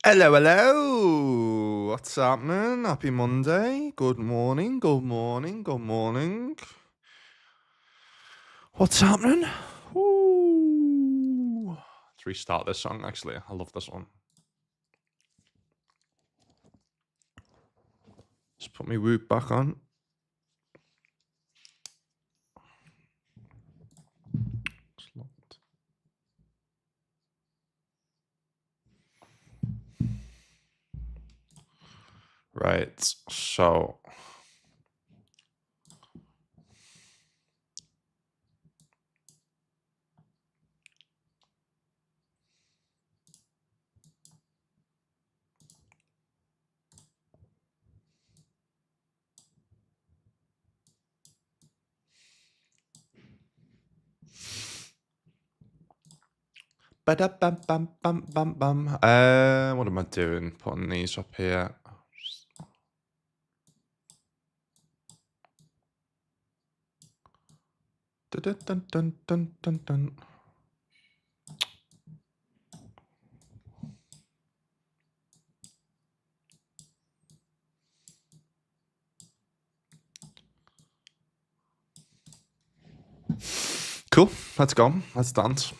Hello, hello. What's happening? Happy Monday. Good morning. Good morning. Good morning. What's happening? Ooh. Let's restart this song, actually. I love this one. Just put my Whoop back on. Right, so ba-da-bum-bum-bum-bum-bum. What am I doing? Putting these up here. Dun-dun-dun-dun-dun-dun. Cool. Let's go. Let's dance.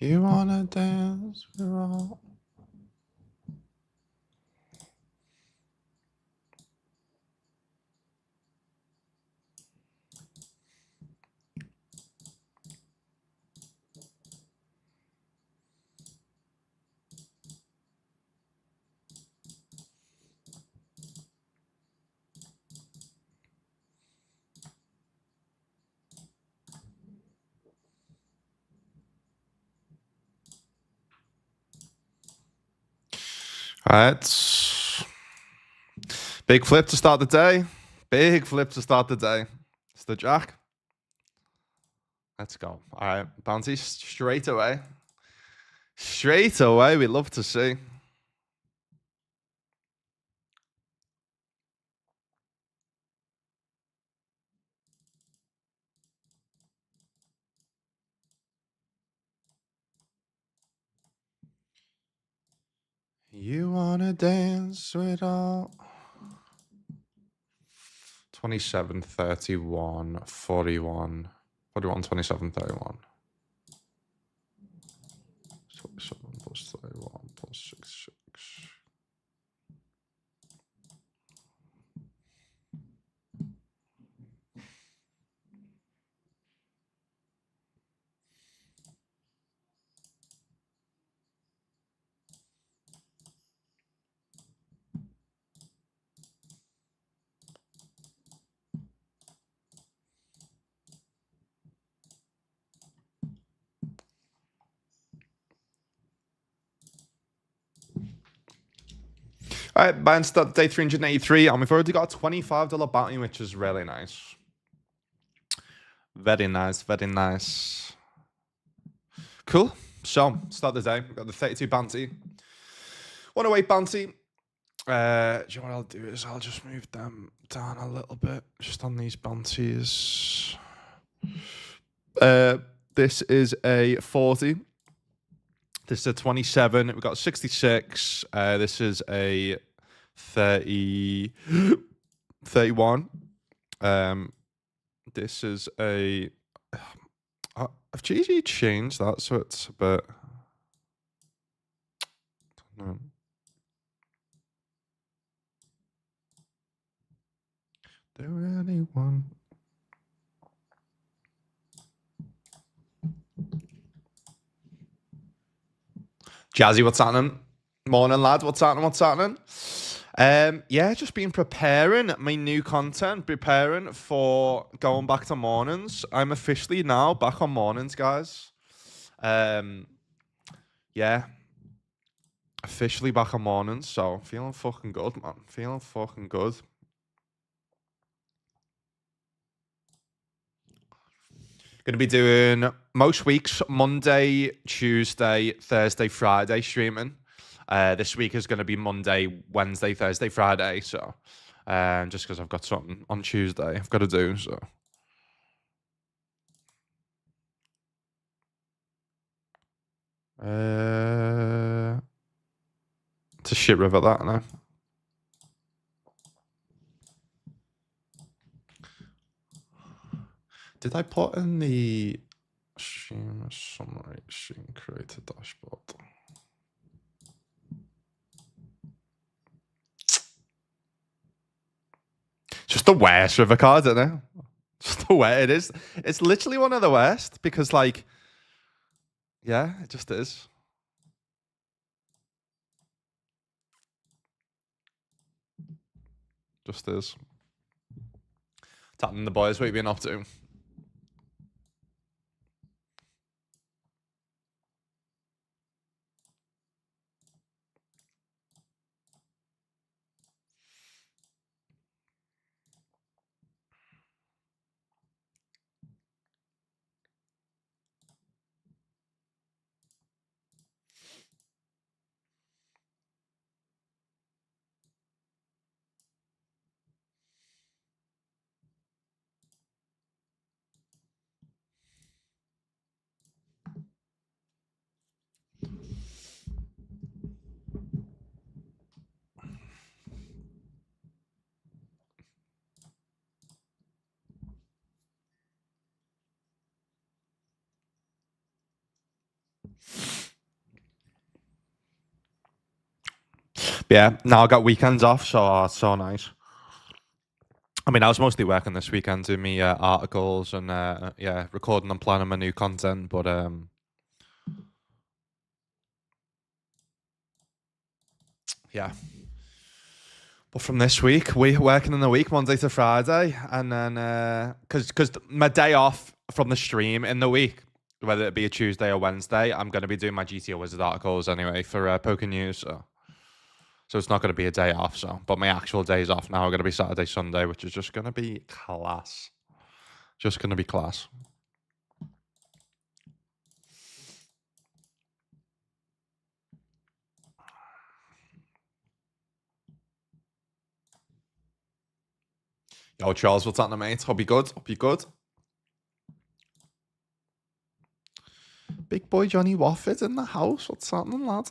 You wanna dance? We're all... All right. Big flip to start the day. Big flip to start the day. It's the jack. Let's go. All right. Bounty straight away. Straight away. We love to see. You wanna dance with all 27, 31, 41, 41, 27, 31. 27 plus 31 plus 6. All right, buying start day 383, and we've already got a $25 bounty, which is really nice. Very nice, very nice. Cool. So, start the day. We've got the 32 bounty. 108 bounty. You know what I'll do is I'll just move them down a little bit, just on these bounties. This is a 40. This is a 27. We've got 66. This is a 30, 31. This is a... I've GG changed that, so it's a bit... I don't know. There anyone... Jazzy, what's happening? Morning, lad. What's happening? What's happening? Yeah, just been preparing my new content, preparing for going back to mornings. I'm officially now back on mornings, guys. Yeah, officially back on mornings, so feeling fucking good, man. Feeling fucking good. Going to be doing most weeks Monday, Tuesday, Thursday, Friday streaming. This week is going to be Monday, Wednesday, Thursday, Friday. So just because I've got something on Tuesday I've got to do. So it's a shit river, that, no? Did I put in the stream summary, stream creator dashboard? Just the worst river card, isn't it? Just the way it is. It's literally one of the worst because, like, yeah, it just is. Just is. Tapping the boys, what have you been up to? Yeah, now I got weekends off, so it's so nice. I mean, I was mostly working this weekend doing me articles and yeah, recording and planning my new content, but yeah. But from this week, we working in the week, Monday to Friday, and then because my day off from the stream in the week, whether it be a Tuesday or Wednesday, I'm going to be doing my GTO Wizard articles anyway for Poker News. So it's not going to be a day off. So, but my actual days off now are going to be Saturday, Sunday, which is just going to be class. Just going to be class. Yo, Charles, what's happening, mate? Hope you good. Hope you good. Big boy Johnny Wofford in the house. What's happening, lad?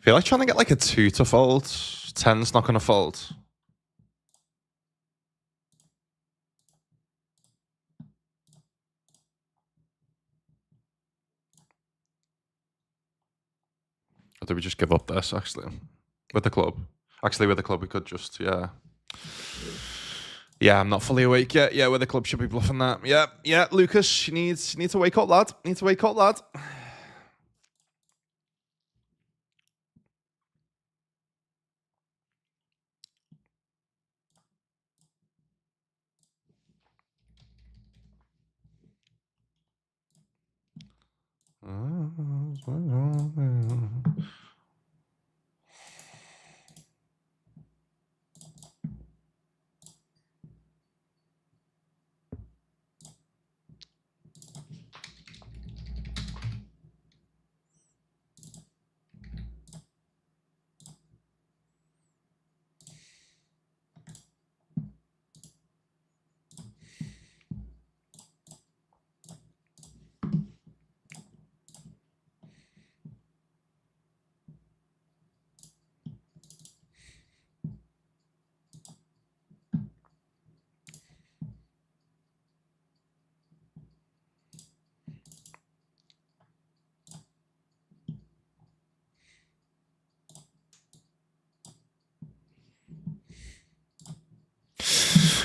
feel like trying to get like a 2 to fold. 10's not going to fold. Or do we just give up this, actually? With the club. Actually, with the club, we could just, yeah. Yeah, I'm not fully awake yet. Yeah, with the club, should be bluffing that. Yeah, Lucas, you need to wake up, lad. Need to wake up, lad.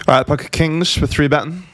All right, pocket kings for 3 betting.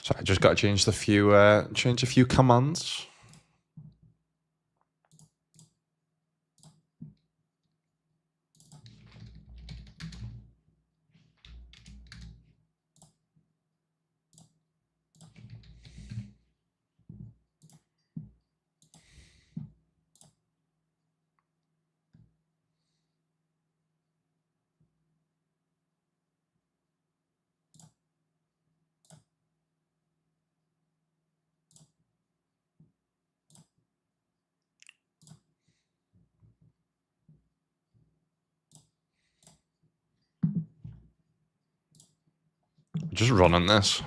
So I just got to change a few commands. Just running this.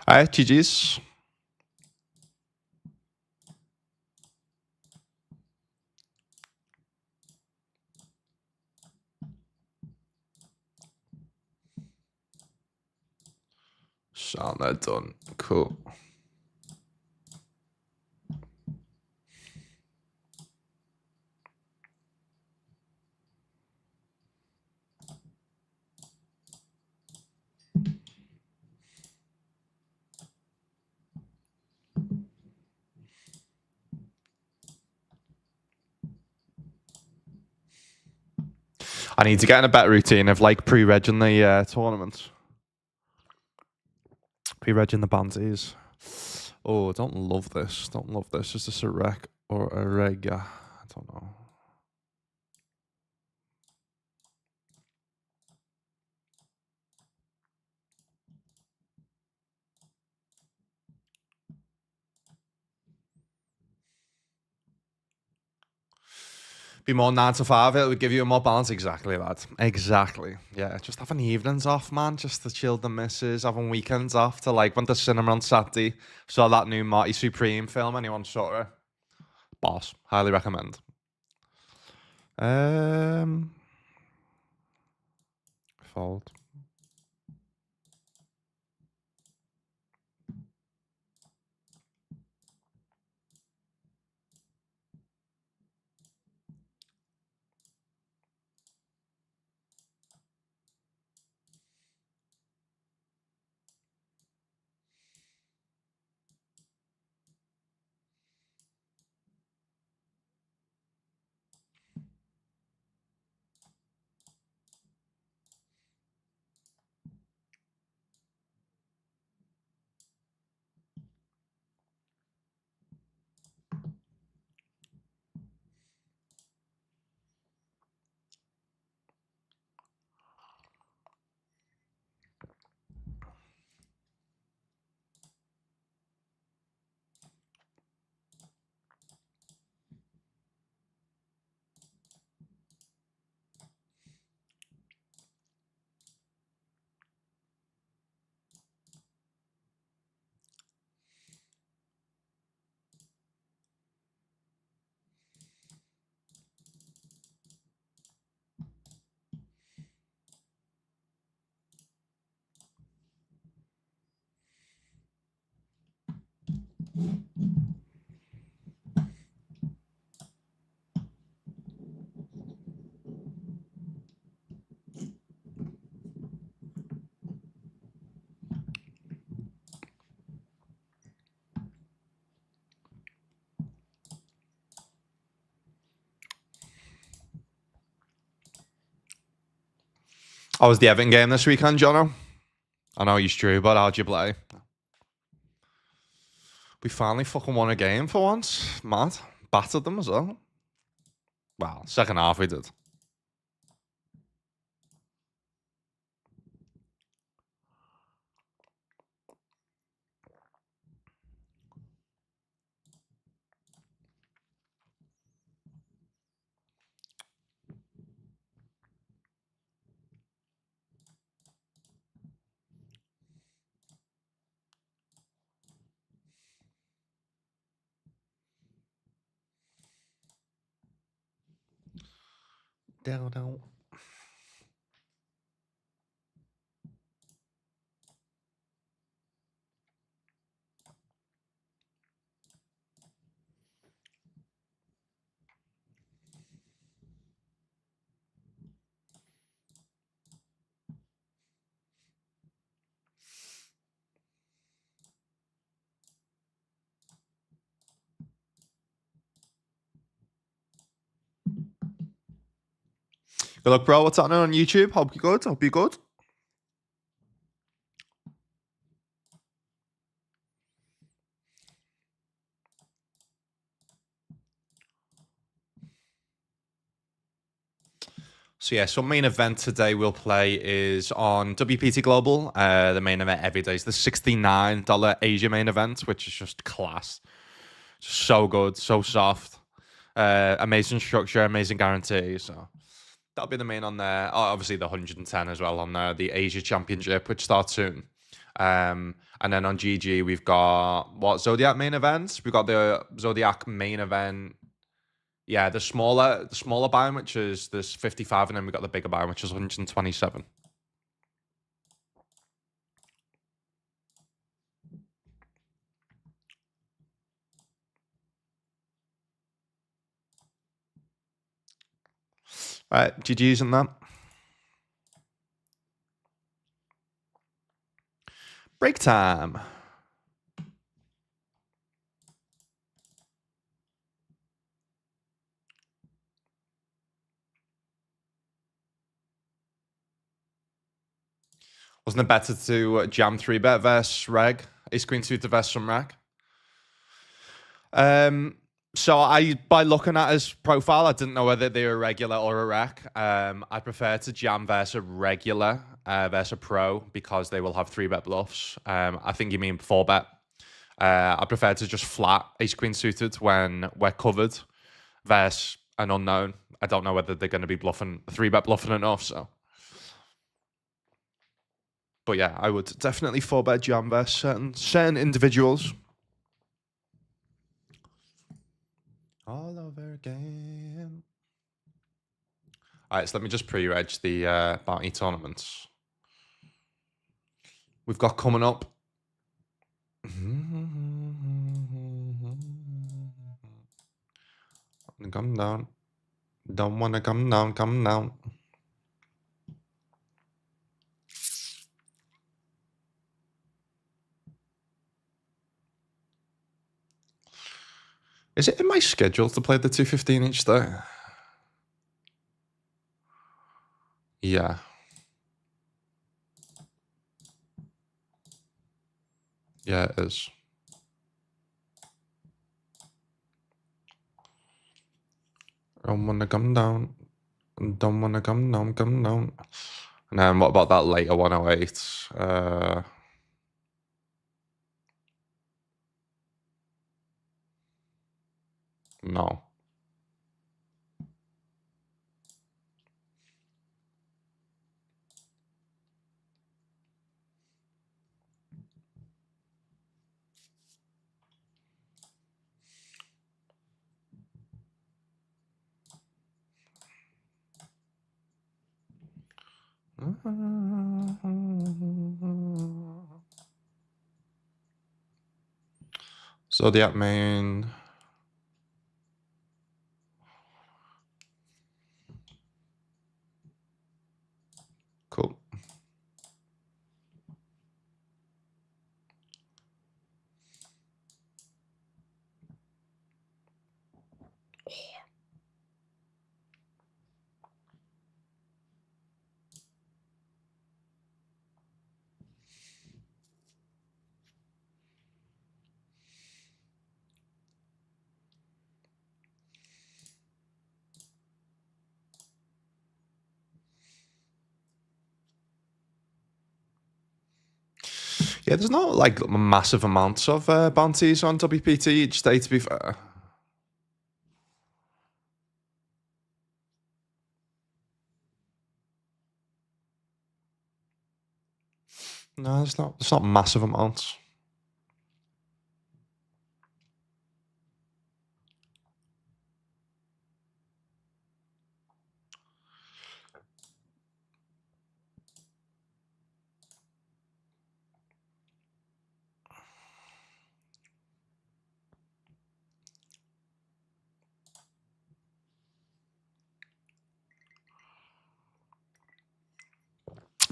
All right, GG's. Sound that done. Cool. I need to get in a better routine of like pre-regging the tournament. Pre-regging the bansies. Oh, I don't love this. Don't love this. Is this a rec or a reg? I don't know. Be more 9 to 5. It would give you a more balance. Exactly, lad. Exactly. Yeah, just having evenings off, man. Just to chill the missus. Having weekends off to like went to cinema on Saturday. Saw that new Marty Supreme film. Anyone saw it? Boss. Highly recommend. Fold. How was the Everton game this weekend, Jono? I know he's true, but how'd you play? We finally fucking won a game for once. Mad. Battered them as well. Well, second half we did. Down. Good luck, bro. What's happening on YouTube? Hope you good. Hope you good. So yeah, so main event today we'll play is on WPT Global. The main event every day is the $69 Asia main event, which is just class. So good, so soft. Amazing structure, amazing guarantee. So that'll be the main on there. Oh, obviously the 110 as well on there. The Asia Championship, which starts soon. And then on GG we've got Zodiac main events. We've got the Zodiac main event. Yeah, the smaller buy-in, which is this 55, and then we got the bigger buy-in, which is 127. All right, GG's on that. Break time. Wasn't it better to jam 3-bet versus reg? Ace queen suited versus some reg? So by looking at his profile, I didn't know whether they were regular or a rec. I prefer to jam versus a regular versus a pro because they will have 3-bet bluffs. I think you mean 4-bet. I prefer to just flat ace queen suited when we're covered versus an unknown. I don't know whether they're going to be bluffing, 3-bet bluffing enough. So, but yeah, I would definitely 4-bet jam versus certain individuals. All over again. All right, so let me just pre-reg the bounty tournaments we've got coming up. Come down. Don't want to come down, come down. Is it in my schedule to play the 215 each day? Yeah. Yeah, it is. Don't want to come down. Don't want to come down, come down. And then what about that later 108? No. Zodiac main. Cool. Yeah, there's not like massive amounts of bounties on WPT each day, to be fair. No, it's not massive amounts.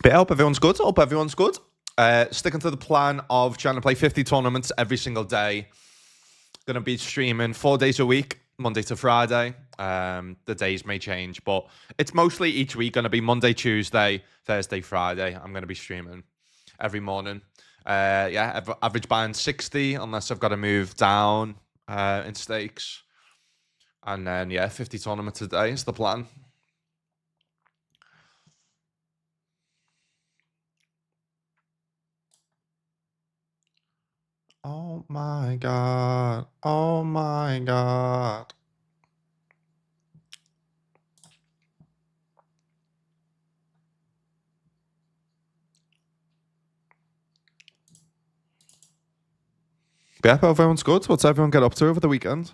But I hope everyone's good. Sticking to the plan of trying to play 50 tournaments every single day. Going to be streaming 4 days a week, Monday to Friday. The days may change, but it's mostly each week going to be Monday, Tuesday, Thursday, Friday. I'm going to be streaming every morning. Average buying 60 unless I've got to move down in stakes. And then, 50 tournaments a day is the plan. Oh my God. Oh my God. But yeah, everyone's good. What's everyone get up to over the weekend?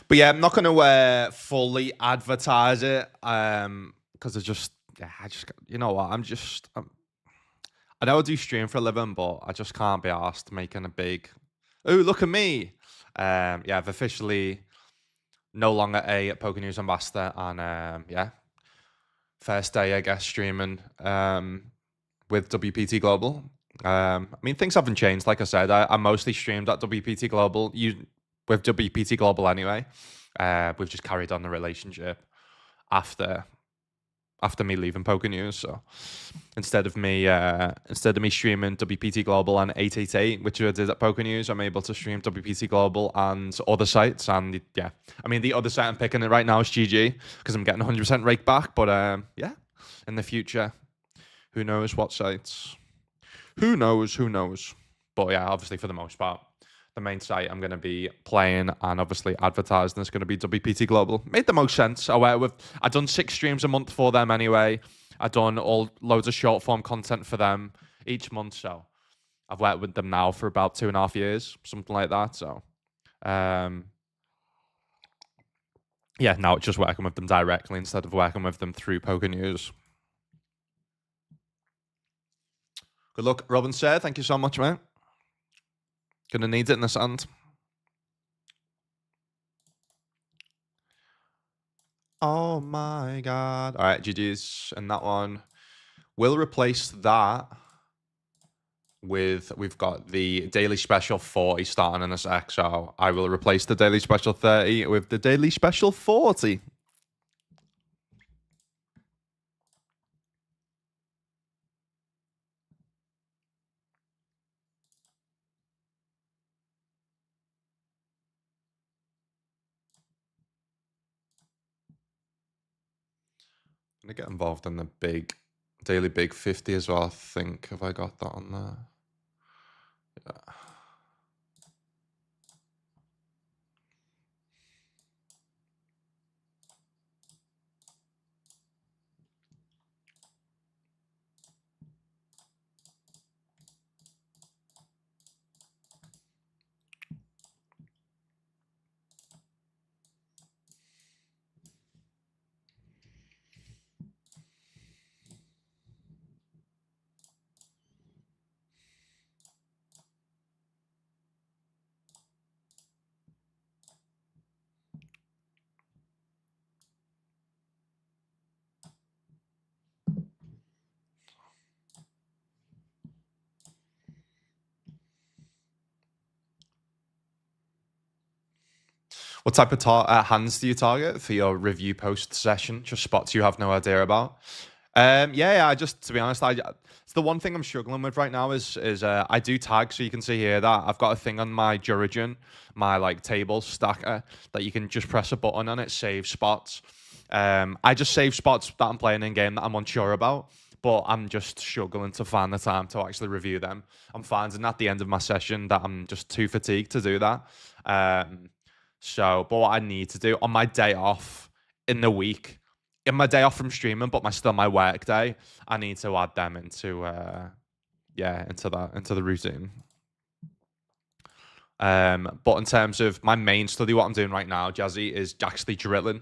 But yeah, I'm not going to fully advertise it because you know what? I know I do stream for a living, but I just can't be asked making a big, oh, look at me. I've officially no longer a Poker News ambassador, and first day, I guess, streaming with WPT Global. I mean, things haven't changed. Like I said, I mostly streamed at WPT Global. With WPT Global anyway. We've just carried on the relationship after after me leaving Poker News. So instead of me streaming WPT Global and 888, which I did at Poker News, I'm able to stream WPT Global and other sites. And yeah, I mean, the other site I'm picking it right now is GG because I'm getting 100% rake back. But yeah, in the future, who knows what sites? Who knows? Who knows? But yeah, obviously for the most part, the main site I'm going to be playing and obviously advertising is going to be WPT Global. Made the most sense. I've done 6 streams a month for them anyway. I've done loads of short form content for them each month. So I've worked with them now for about 2.5 years, something like that. So yeah, now it's just working with them directly instead of working with them through Poker News. Good luck, Robin said. Thank you so much, mate. Gonna need it in the sand. Oh my god. All right, GG's. And that one. We'll replace that with, we've got the daily special 40 starting in a sec. So I will replace the daily special 30 with the daily special 40. I'm gonna get involved in the daily big 50 as well, I think. Have I got that on there? Yeah. What type of hands do you target for your review post session? Just spots you have no idea about. Yeah. I just, to be honest, it's the one thing I'm struggling with right now is I do tag. So you can see here that I've got a thing on my Jurigen, my like table stacker, that you can just press a button and it saves spots. I just save spots that I'm playing in game that I'm unsure about, but I'm just struggling to find the time to actually review them. I'm finding at the end of my session that I'm just too fatigued to do that. But what I need to do on my day off in the week, in my day off from streaming, but still my work day, I need to add them into the routine. But in terms of my main study, what I'm doing right now, Jazzy, is actually drilling.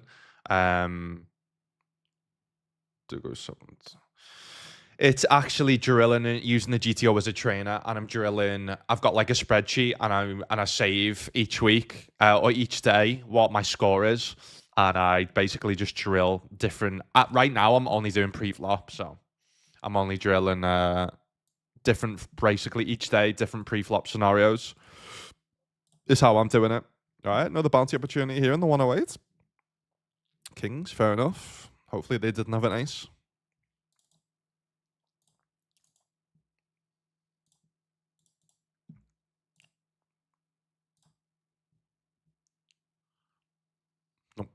It's actually drilling and using the GTO as a trainer, and I'm drilling. I've got like a spreadsheet, and I save each week or each day what my score is, and I basically just drill different. Right now, I'm only doing pre-flop, so I'm only drilling different, basically each day, different pre-flop scenarios. Is how I'm doing it. All right, another bounty opportunity here in the 108. Kings, fair enough. Hopefully they didn't have an ace. Nope.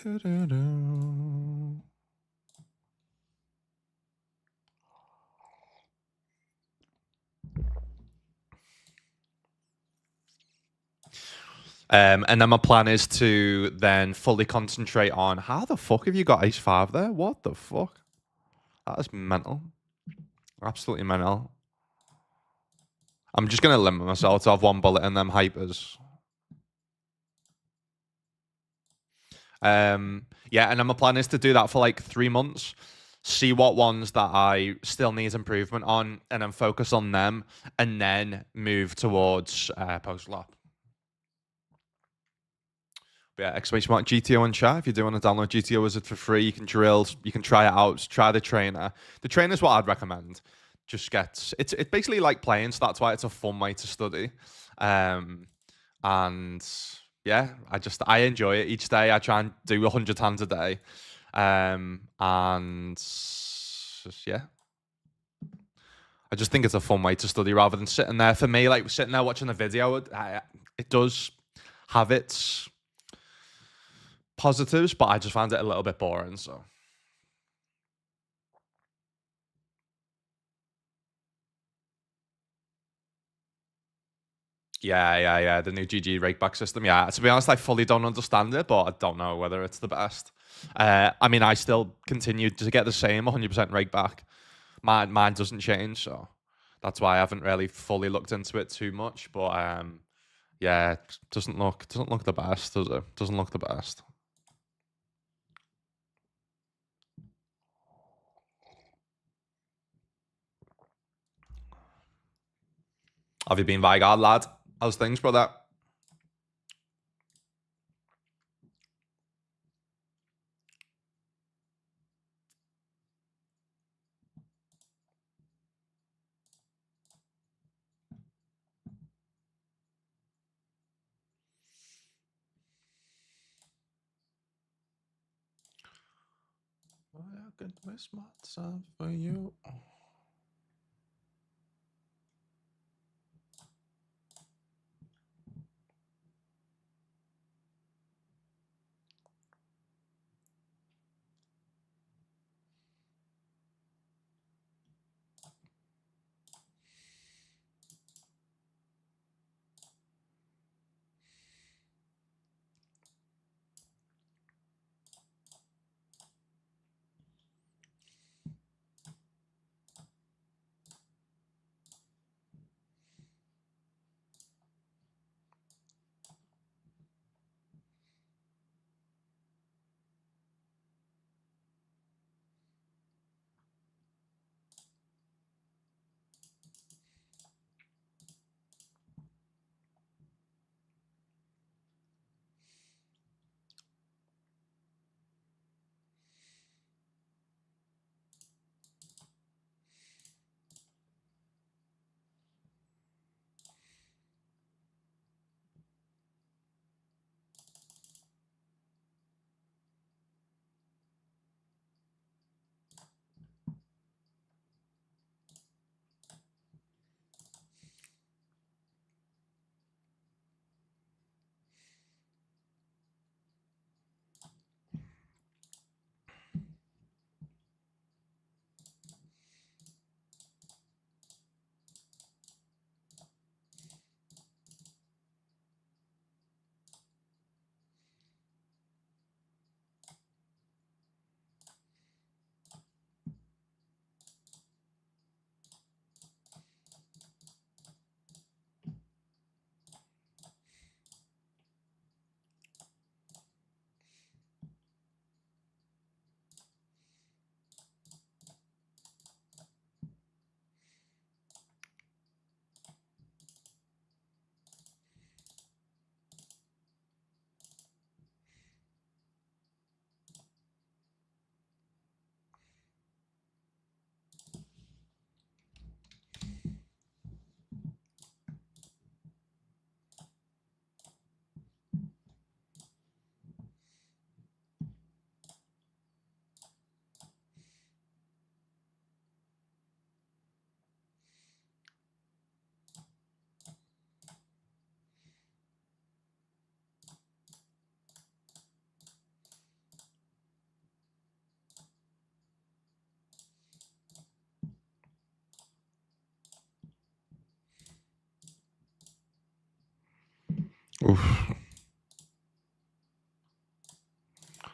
Doo-doo-doo. And then my plan is to then fully concentrate on how the fuck have you got ace 5 there? What the fuck? That is mental. Absolutely mental. I'm just going to limit myself to have one bullet in them hypers. Yeah, and then my plan is to do that for like 3 months. See what ones that I still need improvement on, and then focus on them, and then move towards post-flop. Yeah, exclamation mark GTO in chat. If you do want to download GTO Wizard for free, you can drill, you can try it out, try the trainer. The trainer is what I'd recommend. Just it's basically like playing, so that's why it's a fun way to study. And And yeah, I enjoy it each day. I try and do 100 hands a day. And yeah, I just think it's a fun way to study rather than sitting there. For me, like sitting there watching a video, it does have its positives, but I just find it a little bit boring. So yeah. The new GG rakeback system. Yeah, to be honest, I fully don't understand it, but I don't know whether it's the best. I mean, I still continue to get the same 100% rakeback. Mine doesn't change, so that's why I haven't really fully looked into it too much. But yeah, it doesn't look the best, does it? Doesn't look the best. Have you been Vigard, lad? How's things, brother? I could miss my time for you. Oof.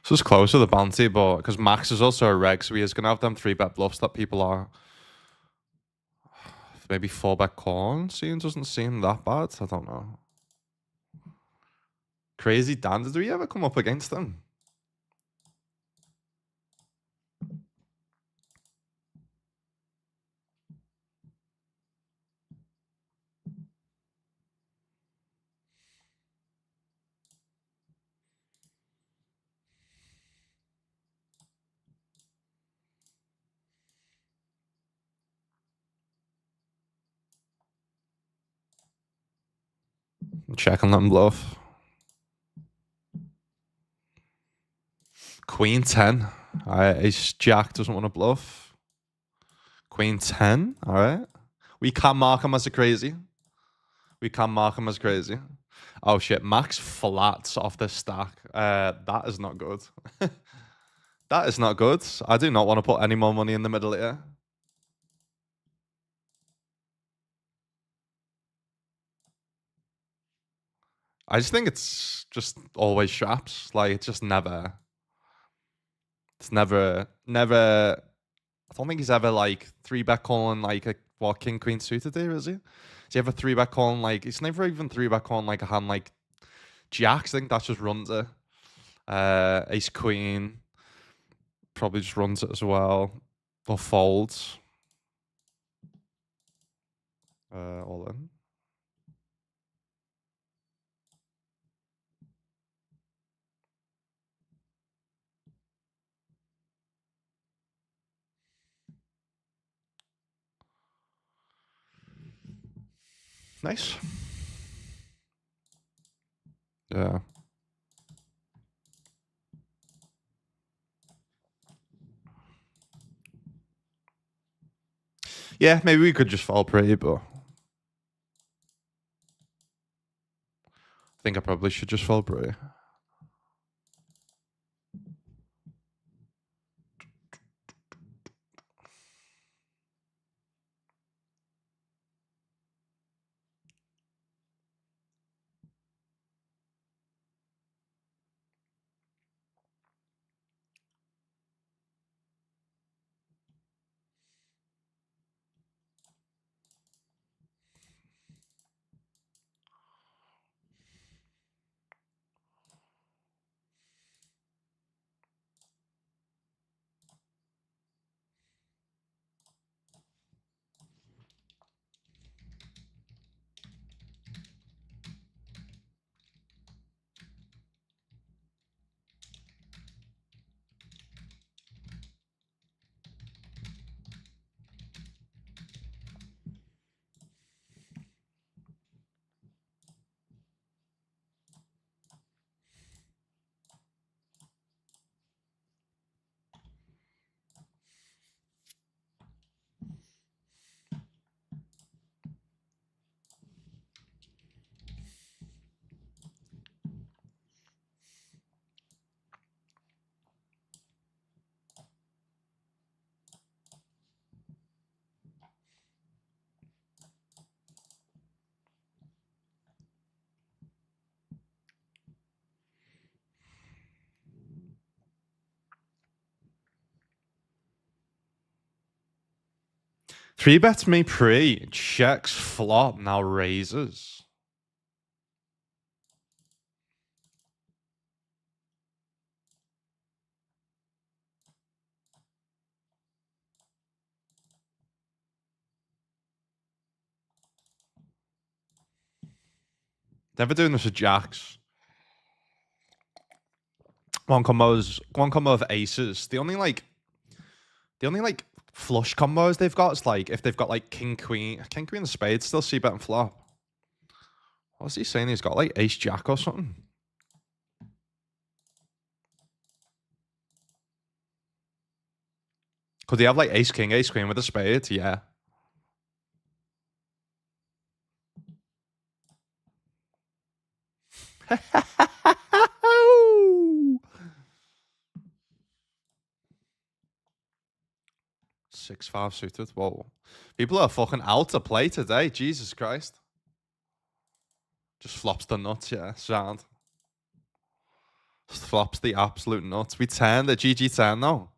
So it's close to the bounty, but because Max is also a reg, so he is going to have them 3-bet bluffs that people are maybe 4-bet corn. Seeing doesn't seem that bad. I don't know. Crazy Dan, did we ever come up against them? Check and let him bluff. Queen 10. All right, ace jack doesn't want to bluff. Queen 10. All right. We can mark him as a crazy. We can mark him as crazy. Oh shit, max flats off this stack. That is not good. That is not good. I do not want to put any more money in the middle here. I just think it's just always straps. Like it's just never. It's never. I don't think he's ever like three bet calling like a king queen suited here, is he? Is he ever three bet calling like? He's never even three bet calling like a hand like jacks. I think that just runs it. Ace queen probably just runs it as well, or folds. All in. Nice. Yeah. Yeah, maybe we could just fall prey, but I think I probably should just fall prey. Three bets me pre, checks flop, now raises. Never doing this with jacks. One combo of aces. The only like flush combos they've got is like if they've got like king queen of spades, still see bet and flop. What's he saying? He's got like ace jack or something. Could he have like ace queen with a spade? Yeah. Six five suited. Whoa. People are fucking out to play today. Jesus Christ. Just flops the nuts, yeah. Sound. Just flops the absolute nuts. We turn the GG 10 though.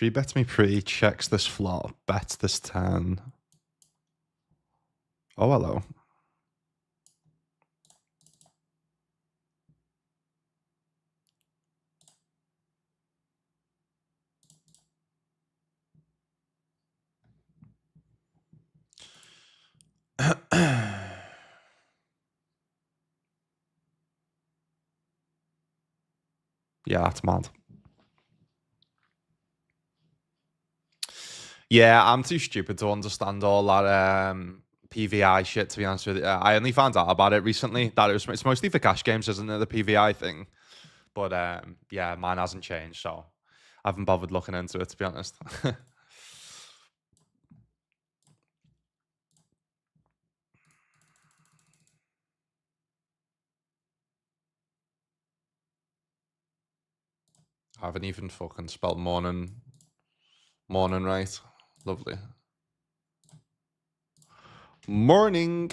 3 bets me pre, checks this flop, bets this 10. Oh, hello. Yeah, that's mad. Yeah, I'm too stupid to understand all that PVI shit, to be honest with you. I only found out about it recently, that it's mostly for cash games, isn't it, the PVI thing? But yeah, mine hasn't changed, so I haven't bothered looking into it, to be honest. I haven't even fucking spelled morning right. Lovely. Morning.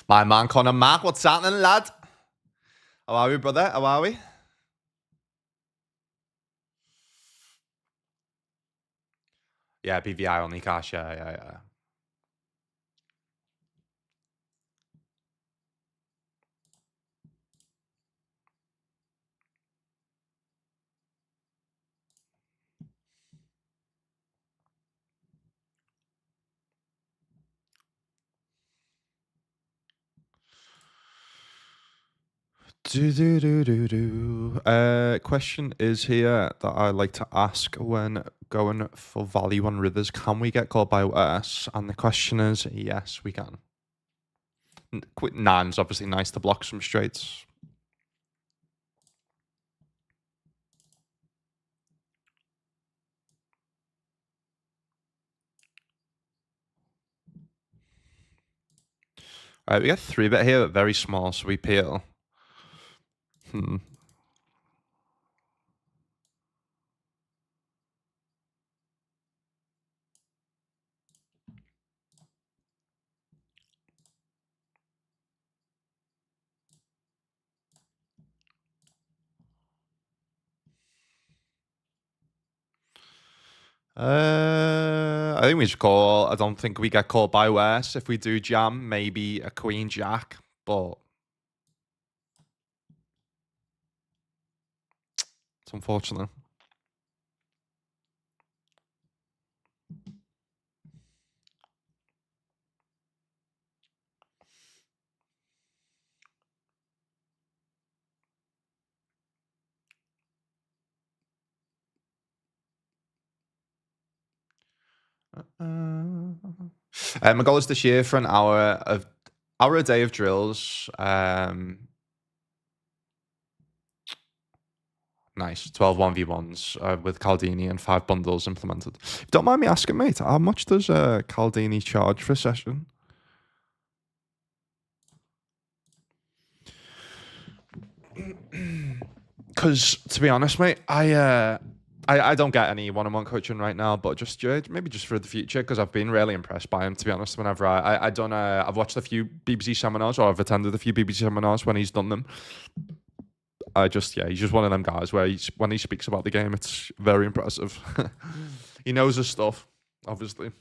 My man Connor Mac, what's happening, lad? How are we, brother? How are we? Yeah, PVI only cash. Yeah. Question is here that I like to ask when going for value on rivers. Can we get called by worse? And the question is, yes, we can. Nine's obviously nice to block some straights. All right, we got 3-bet here, but very small, so we peel. I think we should call. I don't think we get caught by worse. If we do jam, maybe a queen jack, but it's unfortunate. My goal is this year for an hour a day of drills. Nice. 12 1v1s with Caldini and 5 bundles implemented. Don't mind me asking, mate, how much does Caldini charge for a session? Because to be honest, mate, I don't get any one-on-one coaching right now, but just maybe just for the future, because I've been really impressed by him. To be honest, whenever I done I've watched a few BBC seminars, or I've attended a few BBC seminars when he's done them. He's just one of them guys where when he speaks about the game, it's very impressive. He knows his stuff, obviously.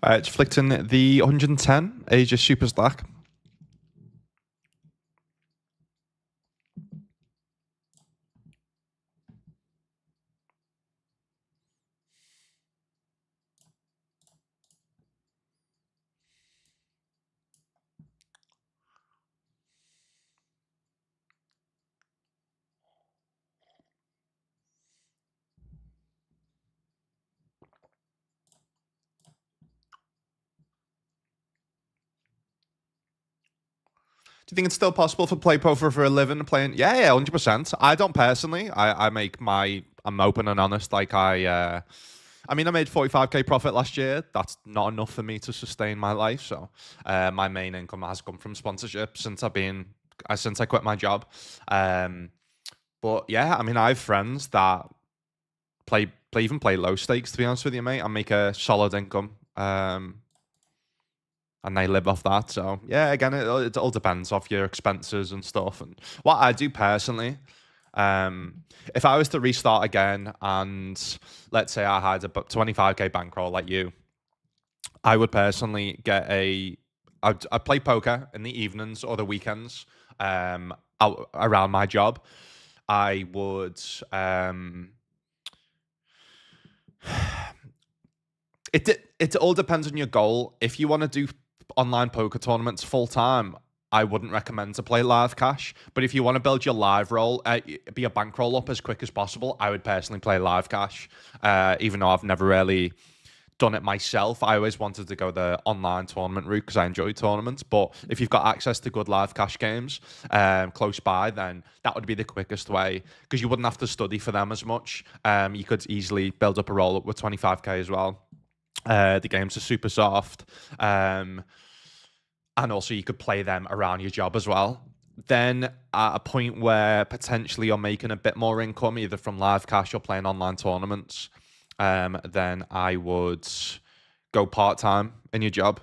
Just flicking the 110 Aegis Super Stack. Do you think it's still possible for play poker for a living playing? Yeah, 100%. I don't personally. I'm open and honest. Like I mean, I made 45k profit last year. That's not enough for me to sustain my life. So, my main income has come from sponsorship since since I quit my job. But yeah, I mean, I have friends that play low stakes. To be honest with you, mate, and make a solid income. And they live off that. So yeah, again, it all depends off your expenses and stuff. And what I do personally, if I was to restart again and let's say I had a 25k bankroll like you, I would personally I'd play poker in the evenings or the weekends, out around my job. I would, it all depends on your goal. If you want to do online poker tournaments full time, I wouldn't recommend to play live cash. But if you want to build your live roll, be a bankroll up as quick as possible, I would personally play live cash. Even though I've never really done it myself, I always wanted to go the online tournament route because I enjoy tournaments. But if you've got access to good live cash games close by, then that would be the quickest way because you wouldn't have to study for them as much. You could easily build up a roll up with 25k as well. The games are super soft. And also you could play them around your job as well. Then at a point where potentially you're making a bit more income, either from live cash or playing online tournaments, then I would go part-time in your job.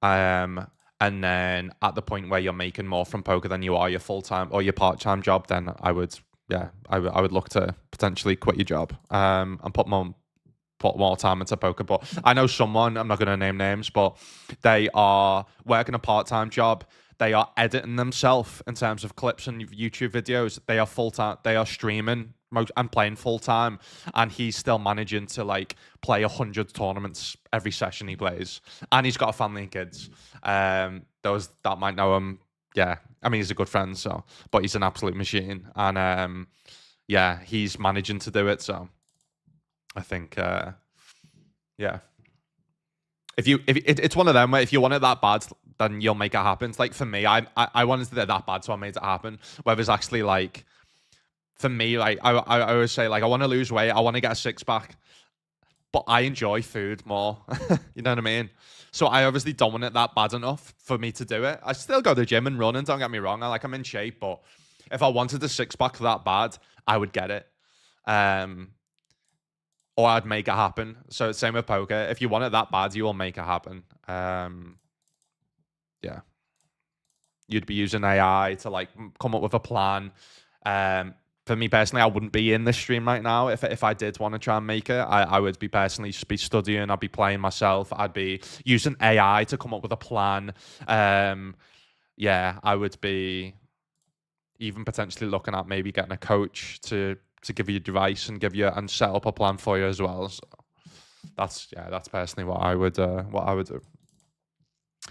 And then at the point where you're making more from poker than you are your full-time or your part-time job, then I would look to potentially quit your job and put more time into poker. But I know someone, I'm not going to name names, but they are working a part-time job. They are editing themselves in terms of clips and YouTube videos. They are full-time. They are streaming and playing full-time. And he's still managing to like play 100 tournaments every session he plays. And he's got a family and kids. Those that might know him, yeah. I mean, he's a good friend, but he's an absolute machine. And yeah, he's managing to do it. So I think, yeah. It's one of them where if you want it that bad, then you'll make it happen. It's like for me, I wanted to do it that bad, so I made it happen. Whether it's actually like, for me, like I always say, like I want to lose weight, I want to get a six pack, but I enjoy food more. You know what I mean? So I obviously don't want it that bad enough for me to do it. I still go to the gym and run, and don't get me wrong, I'm in shape, but if I wanted a six pack that bad, I would get it. Or I'd make it happen. So same with poker. If you want it that bad, you will make it happen. Yeah. You'd be using AI to like come up with a plan. For me personally, I wouldn't be in this stream right now if I did want to try and make it. I would be personally be studying. I'd be playing myself. I'd be using AI to come up with a plan. Yeah, I would be even potentially looking at maybe getting a coach to give you advice and and set up a plan for you as well. So that's personally what I would do.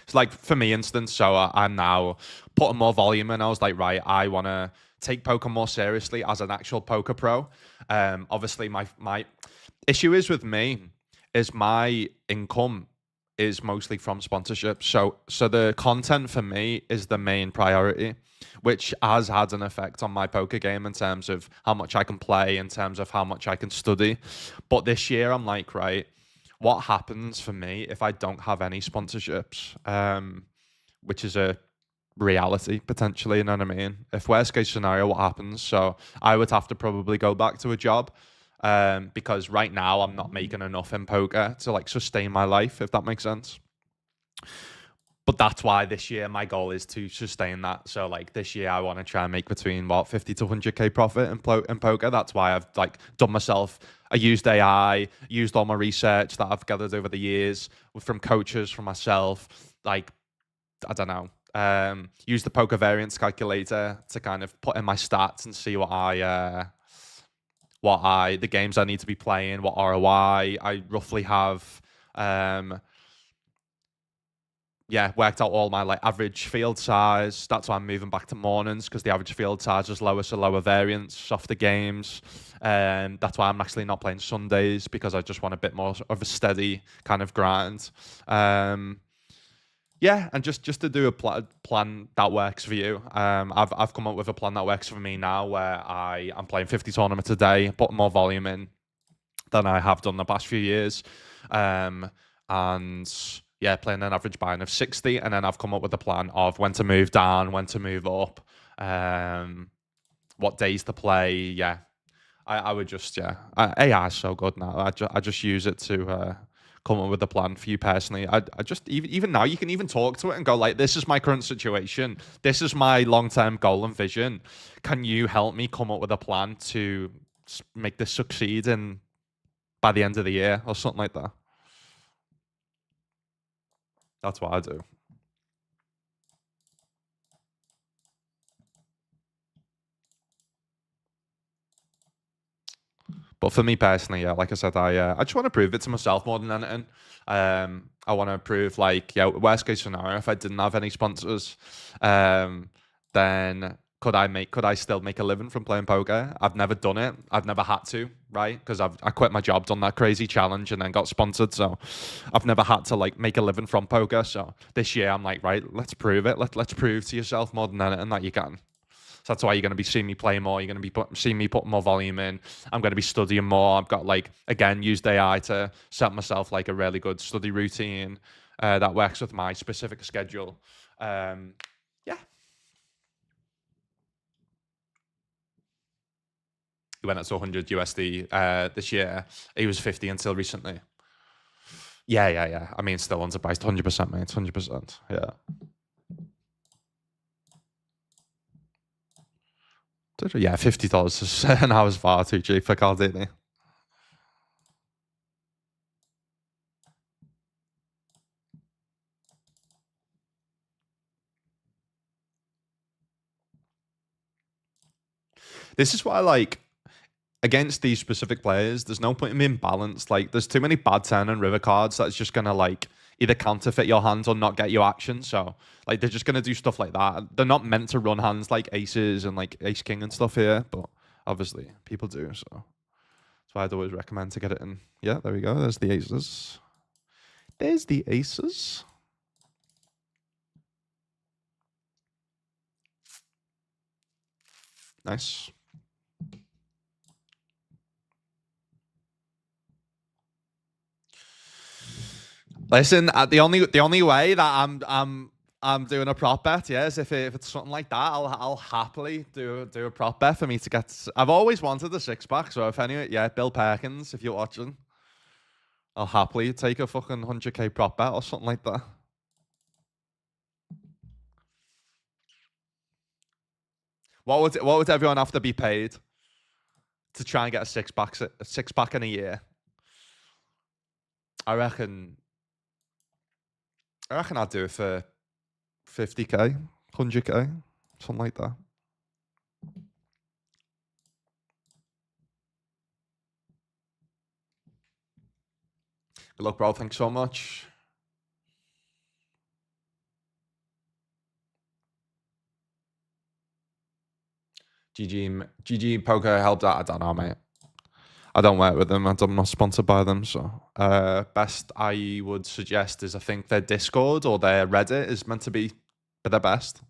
It's like for me, instance. So I'm now putting more volume in. I was like, right, I want to take poker more seriously as an actual poker pro. Obviously, my issue is with me is my income is mostly from sponsorship. So the content for me is the main priority, which has had an effect on my poker game in terms of how much I can play, in terms of how much I can study. But this year I'm like, right, what happens for me if I don't have any sponsorships? Which is a reality potentially, you know what I mean? If worst case scenario, what happens? So I would have to probably go back to a job. Because right now I'm not making enough in poker to like sustain my life, if that makes sense. But that's why this year my goal is to sustain that. So like this year I want to try and make between 50 to 100k profit in poker. That's why I've like done myself. I used AI, used all my research that I've gathered over the years from coaches, from myself. Like I don't know. Use the poker variance calculator to kind of put in my stats and see the games I need to be playing, what ROI I roughly have. Worked out all my like average field size. That's why I'm moving back to mornings, because the average field size is lower, so lower variance, softer games. That's why I'm actually not playing Sundays, because I just want a bit more of a steady kind of grind. And just to do a plan that works for you. I've come up with a plan that works for me now, where I'm playing 50 tournaments a day, putting more volume in than I have done the past few years. And yeah, playing an average buy-in of 60, and then I've come up with a plan of when to move down, when to move up, what days to play. Yeah, I would just AI is so good now. I just use it to come up with a plan for you personally. I just even now you can even talk to it and go like, this is my current situation, this is my long-term goal and vision. Can you help me come up with a plan to make this succeed in by the end of the year or something like that? That's what I do. But for me personally, yeah, like I said, I just want to prove it to myself more than anything. I want to prove, like, yeah, worst case scenario, if I didn't have any sponsors, then could I still make a living from playing poker? I've never done it. I've never had to, right? Because I quit my job, done that crazy challenge, and then got sponsored. So I've never had to like make a living from poker. So this year I'm like, right, let's prove it. Let's prove to yourself more than anything that you can. So that's why you're going to be seeing me play more. You're going to be seeing me put more volume in. I'm going to be studying more. I've got like, again, used AI to set myself like a really good study routine that works with my specific schedule. Yeah. He went up to 100 USD this year. He was 50 until recently. Yeah. I mean, still underpriced, 100%, mate. 100%. Yeah. Yeah, $50 is an hour's far too cheap for Caldini. This is why, like, against these specific players, there's no point in being balanced. Like, there's too many bad turn and river cards that's just gonna like either counterfeit your hands or not get you action. So like they're just gonna do stuff like that. They're not meant to run hands like aces and like ace king and stuff here, but obviously people do. So that's why I'd always recommend to get it in. Yeah, there we go. There's the aces. There's the aces. Nice. Listen, the only way that I'm doing a prop bet, yeah, is if it's something like that, I'll happily do a prop bet for me to get. I've always wanted a 6-pack, so if any, yeah, Bill Perkins, if you're watching, I'll happily take a fucking 100k prop bet or something like that. What would everyone have to be paid to try and get a 6-pack in a year? I reckon I'd do it for 50k, 100k, something like that. Good luck, bro. Thanks so much. GG Poker helped out. I don't know, mate. I don't work with them. I'm not sponsored by them. So, best I would suggest is, I think their Discord or their Reddit is meant to be the best.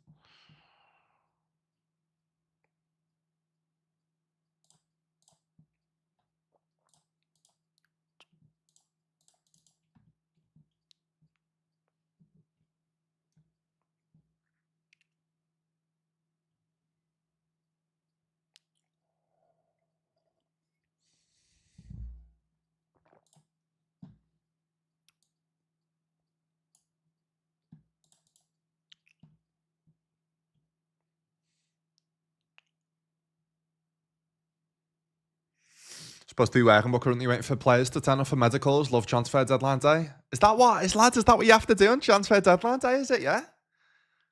Supposed to be working, but currently waiting for players to turn up for medicals. Love transfer deadline day. Is that what? Is that what you have to do on transfer deadline day? Is it? Yeah.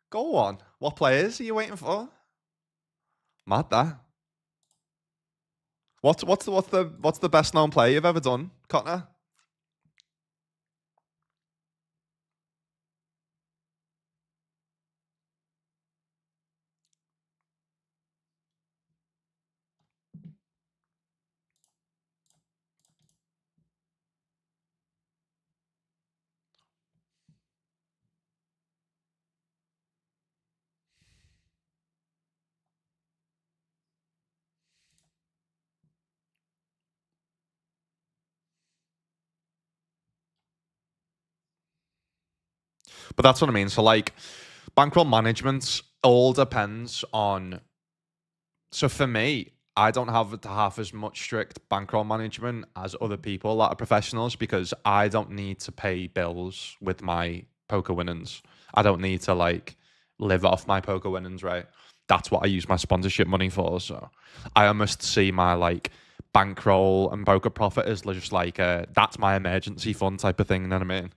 Go on. What players are you waiting for? Mad that. What's the best known play you've ever done, Cotner? But that's what I mean. So like, bankroll management all depends on. So for me, I don't have to have as much strict bankroll management as other people that are professionals because I don't need to pay bills with my poker winnings. I don't need to like live off my poker winnings, right? That's what I use my sponsorship money for. So I almost see my like bankroll and poker profit as just like that's my emergency fund type of thing. You know what I mean?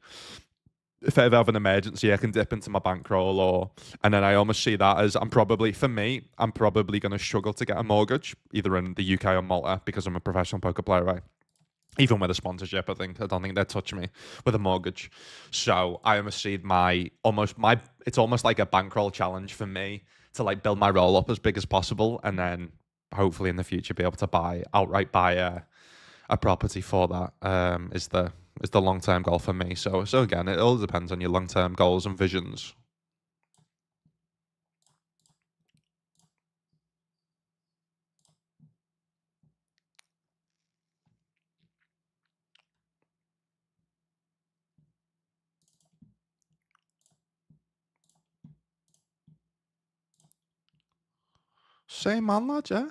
If I ever have an emergency, I can dip into my bankroll, and then I almost see that as I'm probably going to struggle to get a mortgage either in the UK or Malta because I'm a professional poker player, right? Even with a sponsorship, I don't think they'd touch me with a mortgage. So I almost see it's almost like a bankroll challenge for me to like build my roll up as big as possible, and then hopefully in the future be able to outright buy a property for that. Is the long term goal for me. So again, it all depends on your long term goals and visions. Same man, lad, yeah.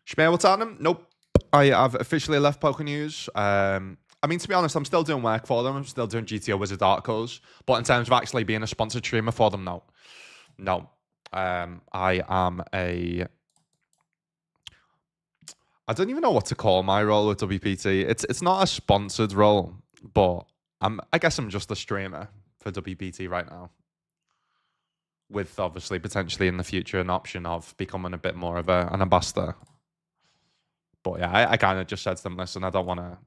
Shmea, what's happening? Nope. I have officially left Poker News. I mean, to be honest, I'm still doing work for them. I'm still doing GTO Wizard articles. But in terms of actually being a sponsored streamer for them, no. No. I am I don't even know what to call my role with WPT. It's not a sponsored role, but I guess I'm just a streamer for WPT right now. With obviously potentially in the future an option of becoming a bit more of an ambassador. But yeah, I kind of just said to them, listen, I don't want to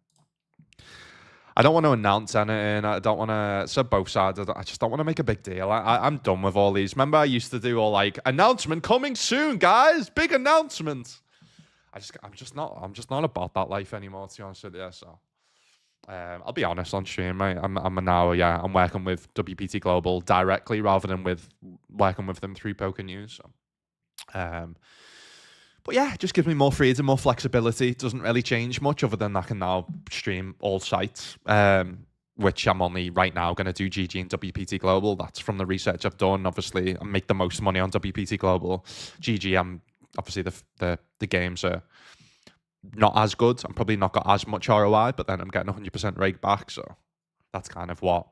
announce anything. I don't want to. So both sides. I just don't want to make a big deal. I'm done with all these. Remember, I used to do all like announcement coming soon, guys. Big announcement. I'm just not about that life anymore. To be honest with you, so I'll be honest on stream, mate. I'm working with WPT Global directly rather than working with them through Poker News. So. But yeah, it just gives me more freedom, more flexibility. It doesn't really change much other than I can now stream all sites, which I'm only right now going to do GG and WPT Global. That's from the research I've done. Obviously, I make the most money on WPT Global. GG, obviously the games are not as good. I'm probably not got as much ROI, but then I'm getting 100% rake back. So that's kind of what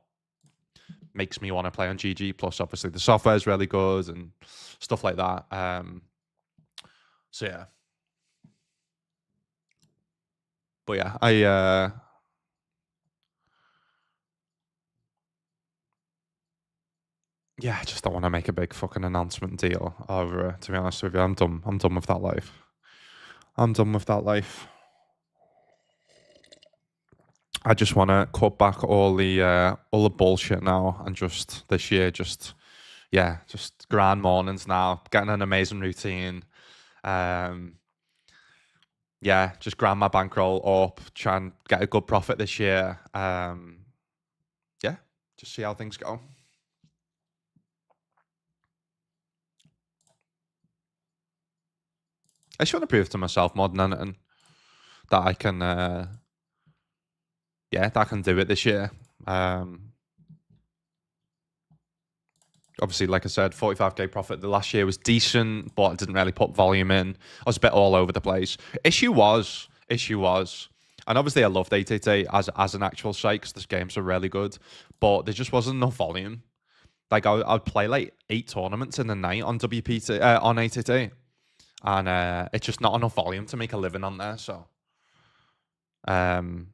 makes me want to play on GG. Plus, obviously, the software is really good and stuff like that. So yeah. But yeah, I just don't want to make a big fucking announcement deal over to be honest with you. I'm done with that life. I'm done with that life. I just want to cut back all the bullshit now and just this year just grand mornings now, getting an amazing routine. Just grind my bankroll up, try and get a good profit this year. Just see how things go. I just want to prove to myself more than anything that I can, that I can do it this year. Obviously, like I said, 45k profit. The last year was decent, but I didn't really put volume in. I was a bit all over the place. Issue was, and obviously I loved 888 as an actual site because the games are really good, but there just wasn't enough volume. Like I'd play like 8 tournaments in the night on WPT on ATT, and it's just not enough volume to make a living on there. So um,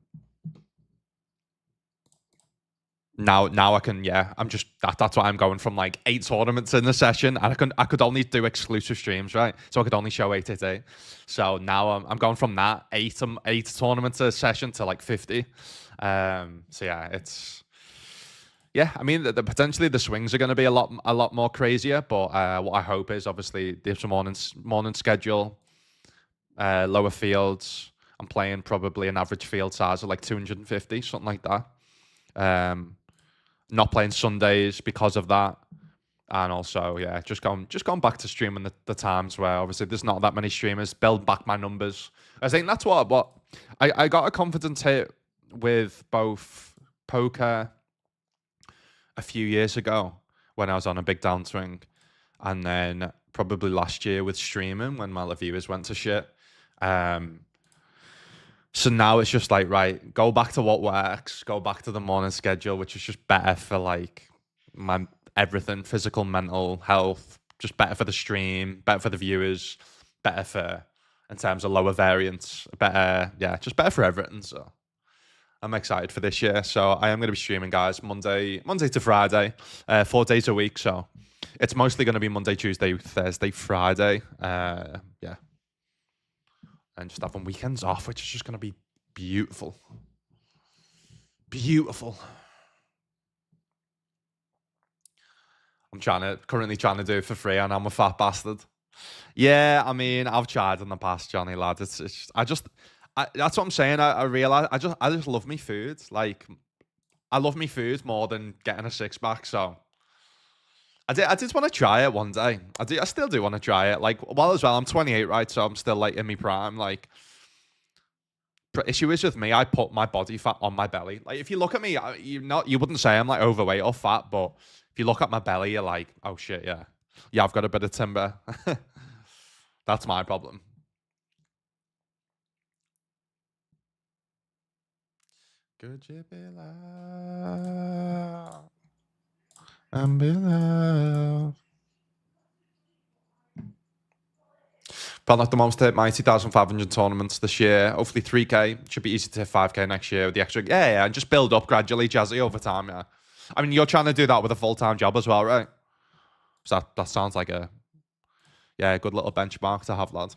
now I can, yeah, I'm just that's why I'm going from like 8 tournaments in the session, and I could only do exclusive streams, right? So I could only show ATT. So now I'm going from that 8 tournaments a session to like 50. So yeah, it's. Yeah, I mean, potentially the swings are going to be a lot more crazier. But what I hope is obviously there's a morning schedule, lower fields. I'm playing probably an average field size of like 250, something like that. Not playing Sundays because of that, and also yeah, just going back to streaming the times where obviously there's not that many streamers. Build back my numbers. I think that's what I got a confidence hit with both poker a few years ago when I was on a big downswing, and then probably last year with streaming when my viewers went to shit. So now it's just like, right, go back to what works, go back to the morning schedule, which is just better for like my everything, physical, mental health, just better for the stream, better for the viewers, better for in terms of lower variance, better, yeah, just better for everything. So I'm excited for this year. So I am going to be streaming, guys, Monday to Friday, 4 days a week. So it's mostly going to be Monday, Tuesday, Thursday, Friday. Yeah. And just having weekends off, which is just going to be beautiful. Beautiful. I'm currently trying to do it for free, and I'm a fat bastard. Yeah, I mean, I've tried in the past, Johnny lad. It's just, that's what I'm saying. I realize I just love me food. Like, I love me food more than getting a 6-pack. So I did want to try it one day. I still do want to try it. Like, well, as well, I'm 28, right? So I'm still like in my prime. Like, issue is with me, I put my body fat on my belly. Like, if you look at me, you wouldn't say I'm like overweight or fat, but if you look at my belly, you're like, oh shit, yeah, I've got a bit of timber. That's my problem. Could you be loved and be loved? Plan at the moment to hit my 2,500 tournaments this year. Hopefully 3K. Should be easy to hit 5K next year with the extra. Yeah, and just build up gradually, Jazzy, over time, yeah. I mean, you're trying to do that with a full-time job as well, right? So that sounds like a good little benchmark to have, lad.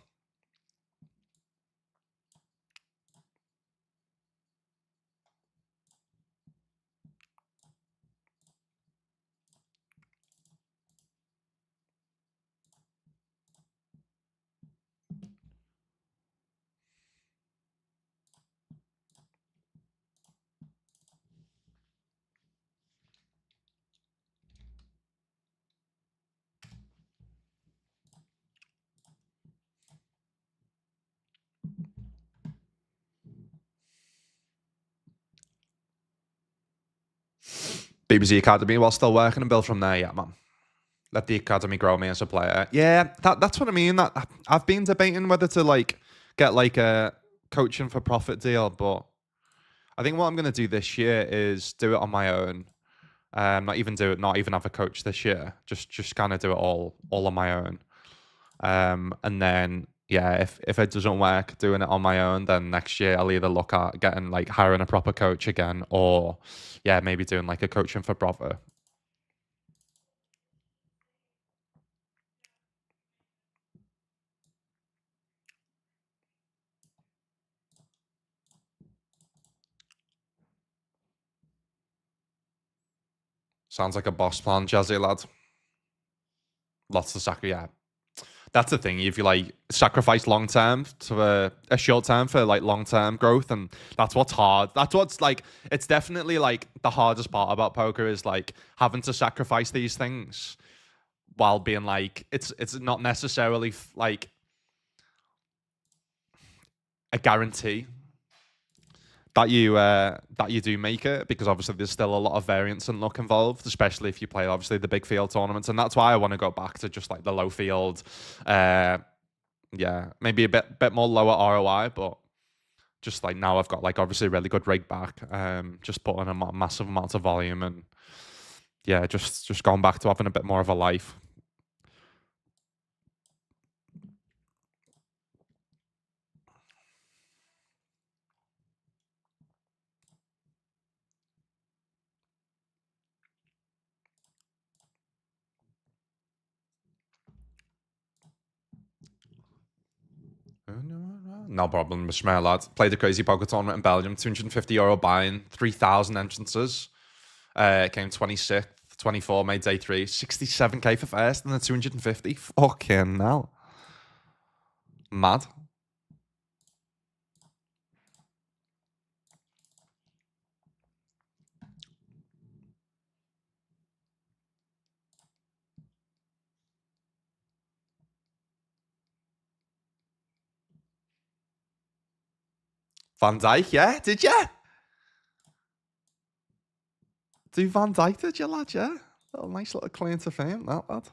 BBC Academy while still working and build from there, yeah, man. Let the academy grow me as a player. Yeah, that's what I mean. That I've been debating whether to like get like a coaching for profit deal, but I think what I'm gonna do this year is do it on my own. Not even have a coach this year. Just kind of do it all on my own. And then yeah, if it doesn't work doing it on my own, then next year I'll either look at getting like hiring a proper coach again, or yeah, maybe doing like a coaching for profit. Sounds like a boss plan, Jazzy lad. Lots of sacrifice. Yeah, that's the thing. If you like sacrifice long term to a short term for like long term growth, and that's what's hard. That's what's like. It's definitely like the hardest part about poker is like having to sacrifice these things while being like it's not necessarily like a guarantee that you do make it, because obviously there's still a lot of variance and luck involved, especially if you play obviously the big field tournaments, and that's why I want to go back to just like the low field. Yeah, maybe a bit more lower ROI, but just like now I've got like obviously a really good rig back. Just put on a massive amount of volume, and yeah, just going back to having a bit more of a life. No problem, Mr. Lad. Played a crazy poker tournament in Belgium, €250 buy-in, 3,000 entrances. Came 26th, 24, made day 3, 67k for first, and then 250. Fucking hell. Mad. Van Dijk, yeah? Did you? Do Van Dijk, did you, lad, yeah? Little nice little claim to fame, that lad.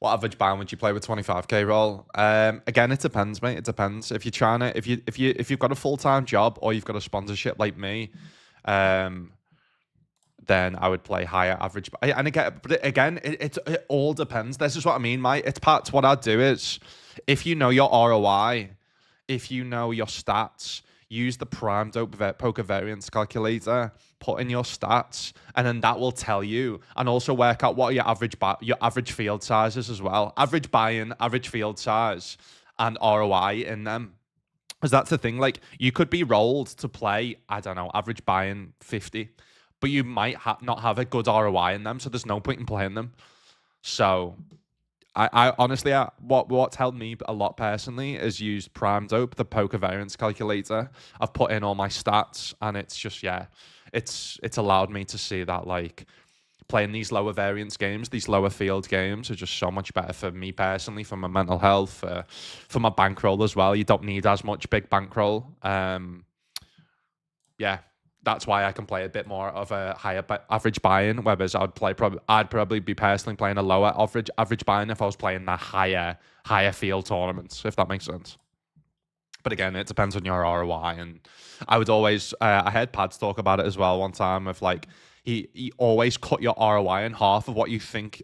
What average band would you play with 25k roll? Again, it depends, mate. It depends. If you're trying to, if you've got a full-time job or you've got a sponsorship like me, um, then I would play higher average. And again, but again, it all depends. This is what I mean, mate. It's part. What I'd do is, if you know your ROI, if you know your stats, use the Prime Dope Poker Variance Calculator. Put in your stats, and then that will tell you, and also work out what your average field size is as well. Average buy-in, average field size, and ROI in them. Because that's the thing. Like, you could be rolled to play, I don't know, average buy-in 50, but you might not have a good ROI in them, so there's no point in playing them. So I honestly, what's helped me a lot personally is use Prime Dope, the poker variance calculator. I've put in all my stats, and it's just, yeah, it's allowed me to see that, like, playing these lower variance games, these lower field games, are just so much better for me personally, for my mental health, for my bankroll as well. You don't need as much big bankroll. Yeah, that's why I can play a bit more of a higher average buy-in. Whereas I'd probably be personally playing a lower average buy-in if I was playing the higher field tournaments, if that makes sense. But again, it depends on your ROI. And I would always, I heard Pads talk about it as well one time, of like, he always cut your ROI in half of what you think,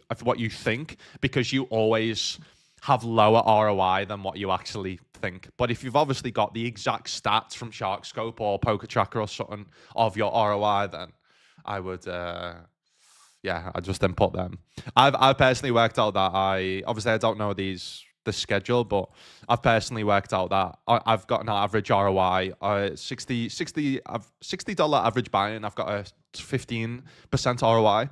because you always have lower ROI than what you actually think. But if you've obviously got the exact stats from SharkScope or Poker Tracker or something of your ROI, then I would, yeah, I just input them. I've personally worked out that I don't know the schedule, but I've personally worked out that I've got an average ROI, $60 average buy-in. I've got a 15% ROI.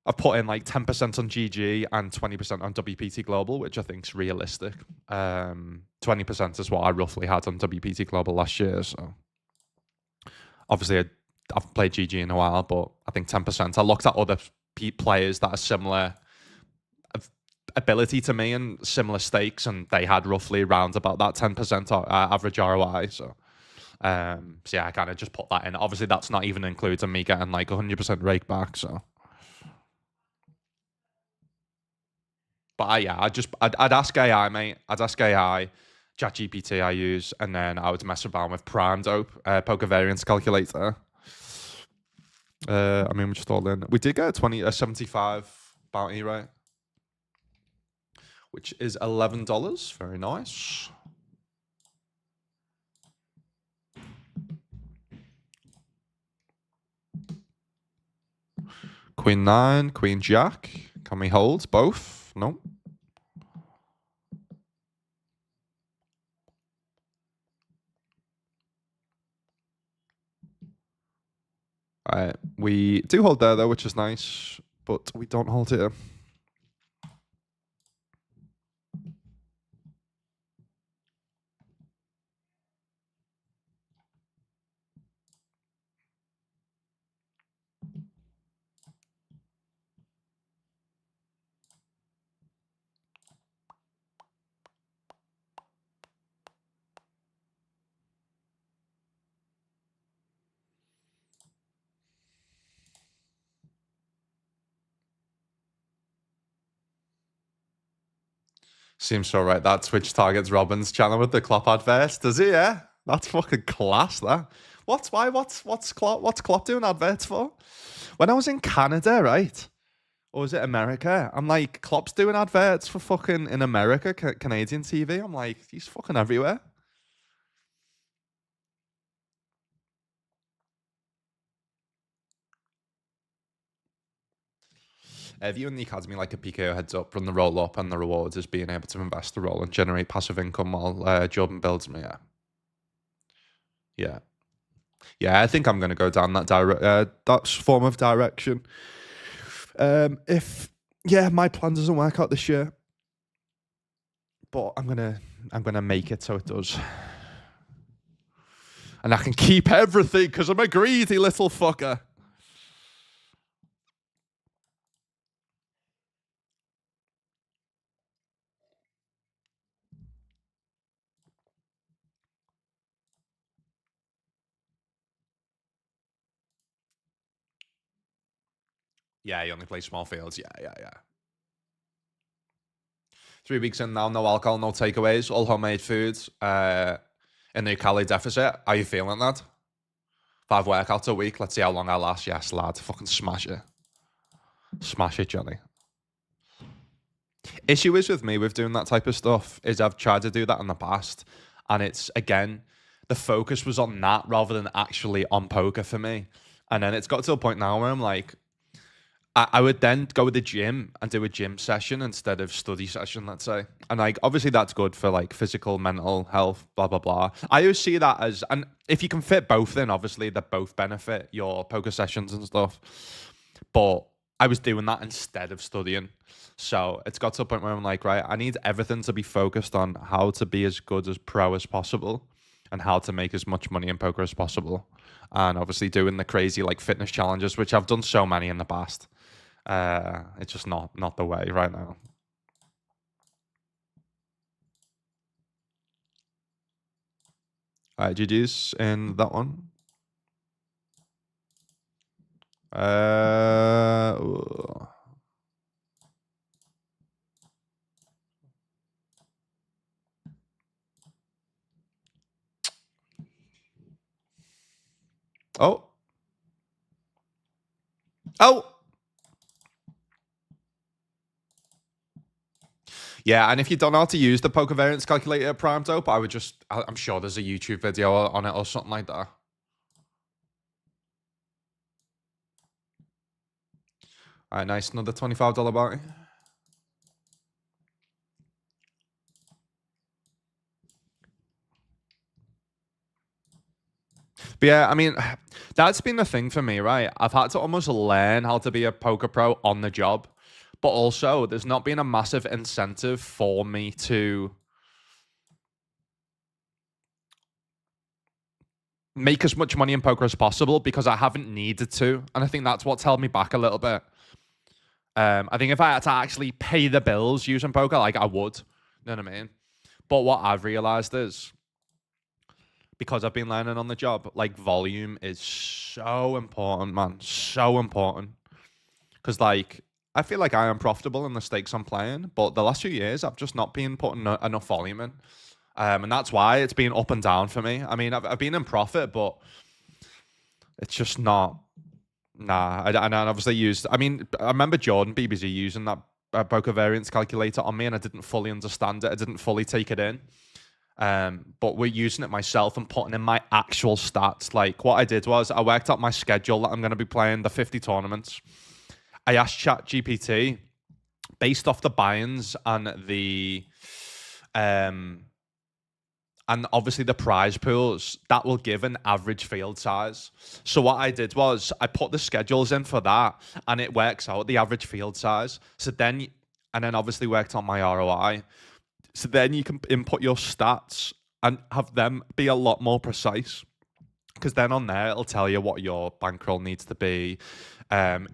I've put in like 10% on GG and 20% on WPT Global, which I think is realistic. 20% is what I roughly had on WPT Global last year. So obviously I've played GG in a while, but I think 10%. I looked at other players that are similar ability to me and similar stakes, and they had roughly around about that 10% average ROI. So yeah, I kind of just put that in. Obviously, that's not even including me getting like 100% rake back. So, but yeah, I'd ask AI, mate. I'd ask AI, ChatGPT I use, and then I would mess around with Prime Dope, poker variance calculator. I mean, we just all in. We did get a 75 bounty, right? Which is $11. Very nice. Queen 9, Queen Jack. Can we hold both? No. We do hold there though, which is nice, but we don't hold here. Seems so right. That Twitch targets Robin's channel with the Klopp adverts, does he? Yeah, that's fucking class. That. What's Klopp doing adverts for? When I was in Canada, right? Or was it America? I'm like, Klopp's doing adverts for fucking in America, Canadian TV. I'm like, he's fucking everywhere. If you in the academy like a PKO heads up, run the roll up, and the rewards is being able to invest the roll and generate passive income while Jordan builds me. Yeah. I think I'm gonna go down that form of direction. If my plan doesn't work out this year, but I'm gonna make it so it does, and I can keep everything because I'm a greedy little fucker. Yeah, you only play small fields. Yeah. 3 weeks in now, no alcohol, no takeaways, all homemade foods. In the calorie deficit. Are you feeling that? 5 workouts a week. Let's see how long I last. Yes, lad. Fucking smash it. Smash it, Johnny. Issue is with me with doing that type of stuff is I've tried to do that in the past, and it's again the focus was on that rather than actually on poker for me. And then it's got to a point now where I'm like, I would then go to the gym and do a gym session instead of study session, let's say. And like, obviously that's good for like physical, mental health, blah, blah, blah. I always see that as, and if you can fit both in, obviously they both benefit your poker sessions and stuff. But I was doing that instead of studying. So it's got to a point where I'm like, right, I need everything to be focused on how to be as good as pro as possible and how to make as much money in poker as possible. And obviously doing the crazy like fitness challenges, which I've done so many in the past. It's just not the way right now. All right, GG's in that one. Ooh. Oh. Yeah, and if you don't know how to use the poker variance calculator at Prime Dope, I'm sure there's a YouTube video on it or something like that. All right, nice. Another $25 bounty. But yeah, I mean, that's been the thing for me, right? I've had to almost learn how to be a poker pro on the job, but also there's not been a massive incentive for me to make as much money in poker as possible because I haven't needed to. And I think that's what's held me back a little bit. I think if I had to actually pay the bills using poker, like I would, you know what I mean? But what I've realized is, because I've been learning on the job, like volume is so important, man. So important. Because like, I feel like I am profitable in the stakes I'm playing, but the last few years, I've just not been putting enough volume in. And that's why it's been up and down for me. I mean, I've been in profit, but it's just not. Nah, I obviously used. I mean, I remember Jordan BBC using that poker variance calculator on me, and I didn't fully understand it. I didn't fully take it in. But we're using it myself and putting in my actual stats. Like what I did was I worked out my schedule that I'm going to be playing the 50 tournaments. I asked ChatGPT based off the buy-ins and the and obviously the prize pools, that will give an average field size. So what I did was I put the schedules in for that, and it works out the average field size. And then obviously worked on my ROI. So then you can input your stats and have them be a lot more precise. Because then on there, it'll tell you what your bankroll needs to be. And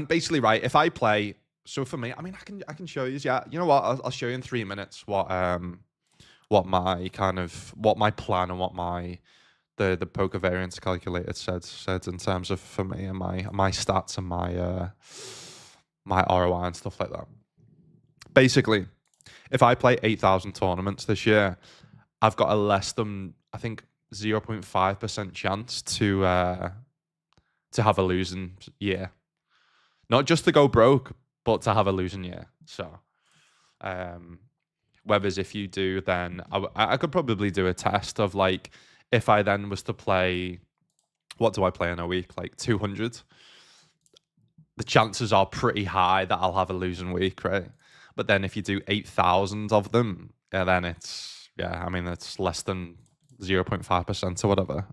basically, right, if I play, so for me, I mean, I can show you. Yeah, you know what? I'll show you in 3 minutes what my plan and what the poker variance calculator said in terms of for me and my stats and my ROI and stuff like that. Basically, if I play 8,000 tournaments this year, I've got a less than, I think, 0.5% chance to have a losing year. Not just to go broke, but to have a losing year. So, whereas if you do, then I could probably do a test of like, if I then was to play, what do I play in a week? Like 200. The chances are pretty high that I'll have a losing week, right? But then if you do 8,000 of them, yeah, then it's, yeah, I mean, it's less than 0.5% or whatever.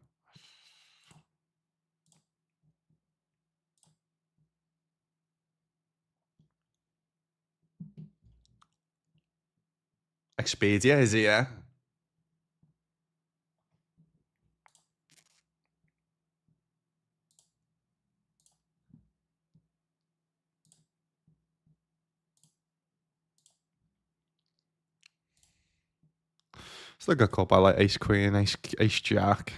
Expedia, is it, yeah? Still got caught by like ace queen, ace jack.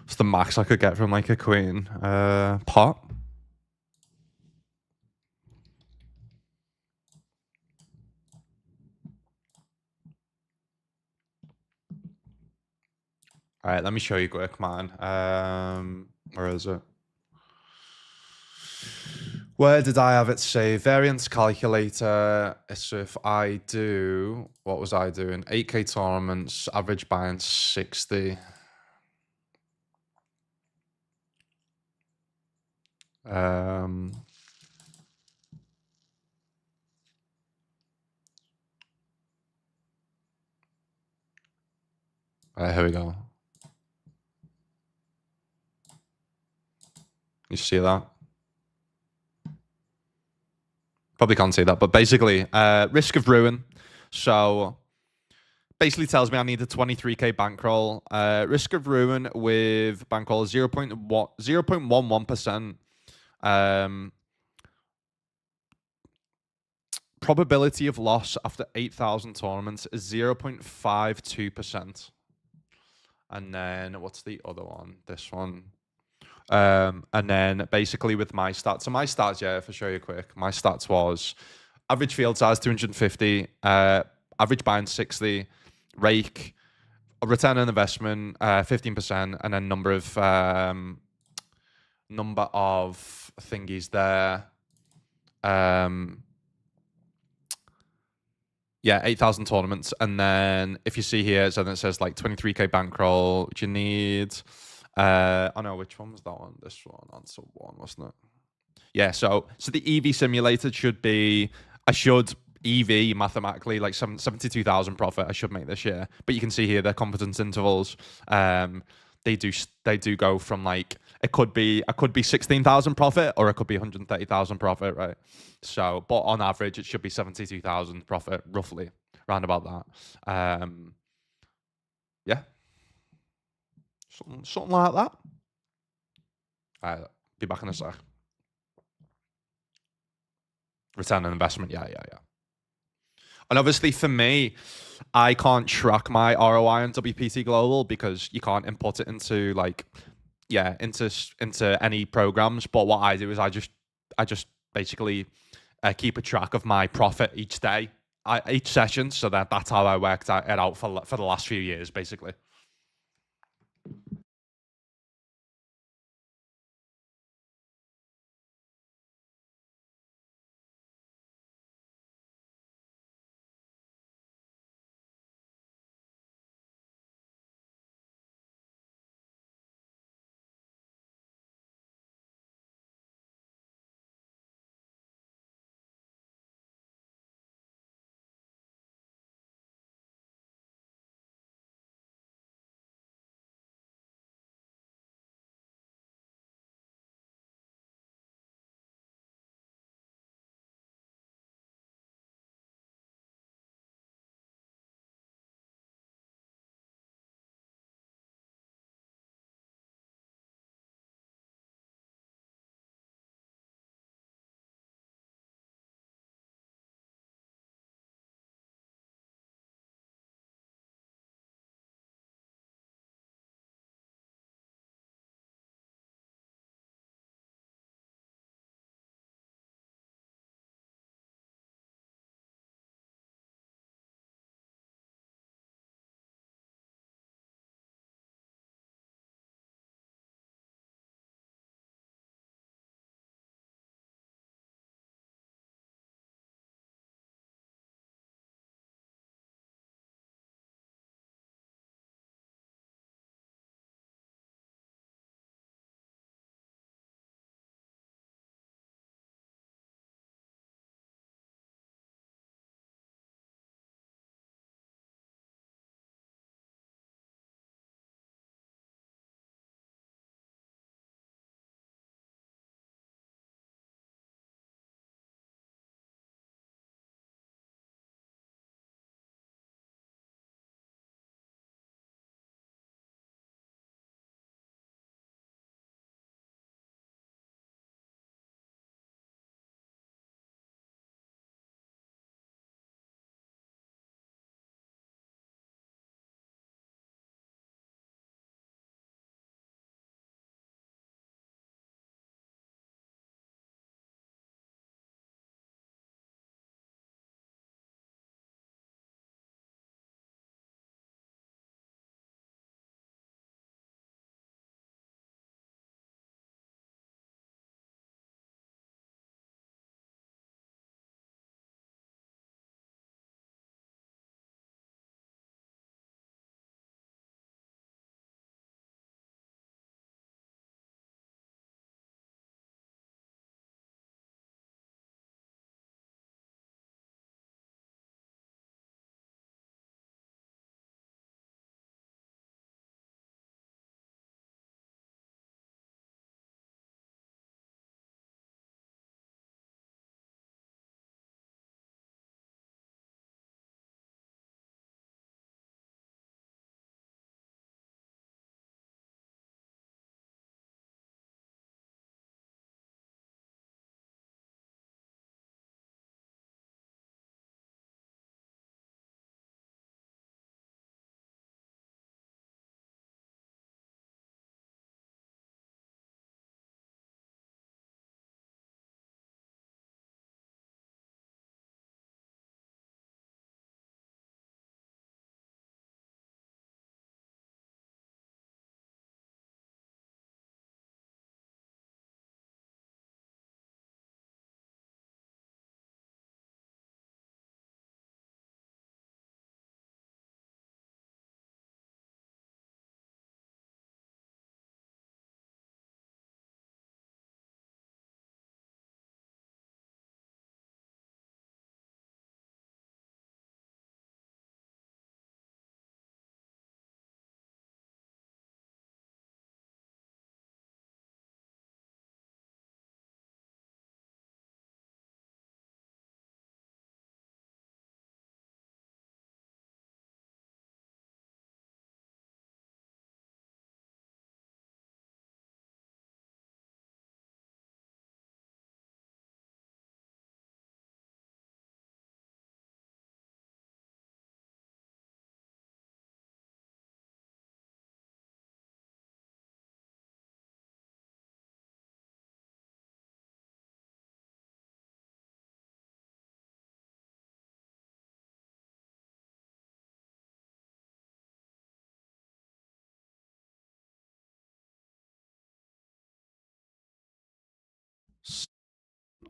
It's the max I could get from like a queen. Pot. All right, let me show you quick, man. Where is it? Where did I have it saved? Variance calculator. So if I do, what was I doing? 8K tournaments, average buy-in 60. Um, here we go. You see that? Probably can't see that, but basically, risk of ruin. So basically tells me I need a 23K bankroll. Risk of ruin with bankroll 0.11%. Probability of loss after 8,000 tournaments is 0.52%. And then what's the other one? This one. And then basically with my stats. So my stats, yeah, if I show you quick, my stats was average field size 250, average buy-in 60, rake, return on investment 15%, and then number of thingies there. Yeah, 8,000 tournaments. And then if you see here, so then it says like 23K bankroll, which you need. Oh no, which one was that one? This one, answer one, wasn't it? Yeah, so the EV simulated should be, I should EV mathematically like 72,000 profit I should make this year. But you can see here their confidence intervals. They do go from like, I could be 16,000 profit or it could be 130,000 profit, right? So, but on average, it should be 72,000 profit, roughly, round about that. Yeah, something like that. All right, be back in a sec. Return on investment, yeah. And obviously for me, I can't track my ROI on WPT Global because you can't input it into like, yeah, into any programs. But what I do is I just basically keep a track of my profit each day, each session. So that's how I worked it out for the last few years, basically.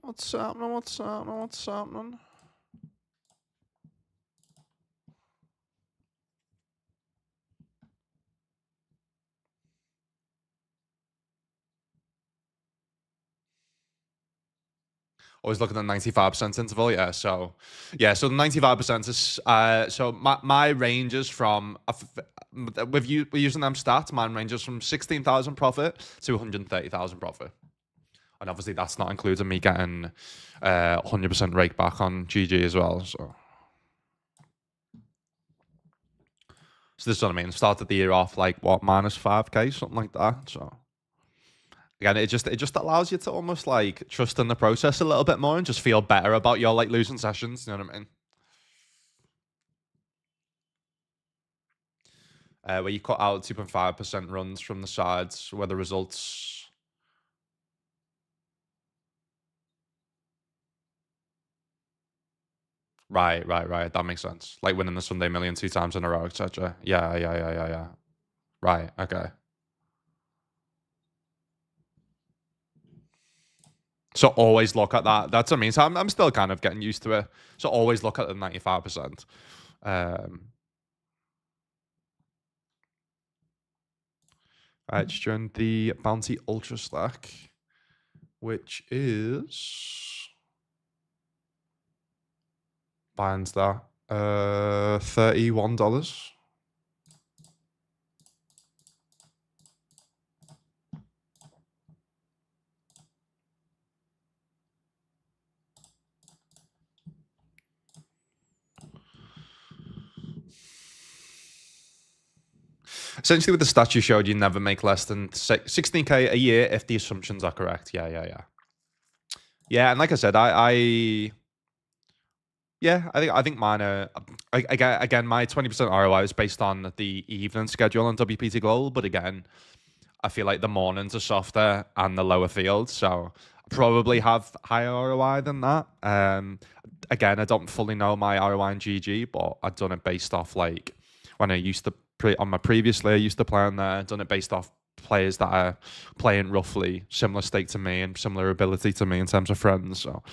What's happening? What's happening? What's happening? Always looking at the 95% interval. Yeah. So the 95% is so my ranges from we're using them stats. Mine ranges from 16,000 profit to 130,000 profit. And obviously that's not including me getting 100% rake back on GG as well. So this is what I mean. Started the year off like what, minus 5k, something like that. So again, it just allows you to almost like trust in the process a little bit more and just feel better about your like losing sessions. You know what I mean? Where you cut out 2.5% runs from the sides, where the results. Right. That makes sense. Like winning the Sunday Million 2 times in a row, etc. Yeah. Right. Okay. So always look at that. That's what I mean. So I'm still kind of getting used to it. So always look at the 95%. Right, just join the Bounty Ultra Stack, which is binds that $31. Essentially, with the stats you showed, you never make less than 16k a year if the assumptions are correct. Yeah. And like I said, I think mine are again my 20% ROI is based on the evening schedule on WPT Global, but again, I feel like the mornings are softer and the lower fields, so I probably have higher ROI than that. Again, I don't fully know my ROI in GG, but I've done it based off like when I used to on my previous layer, I used to play on there. I've done it based off players that are playing roughly similar stake to me and similar ability to me in terms of friends. So,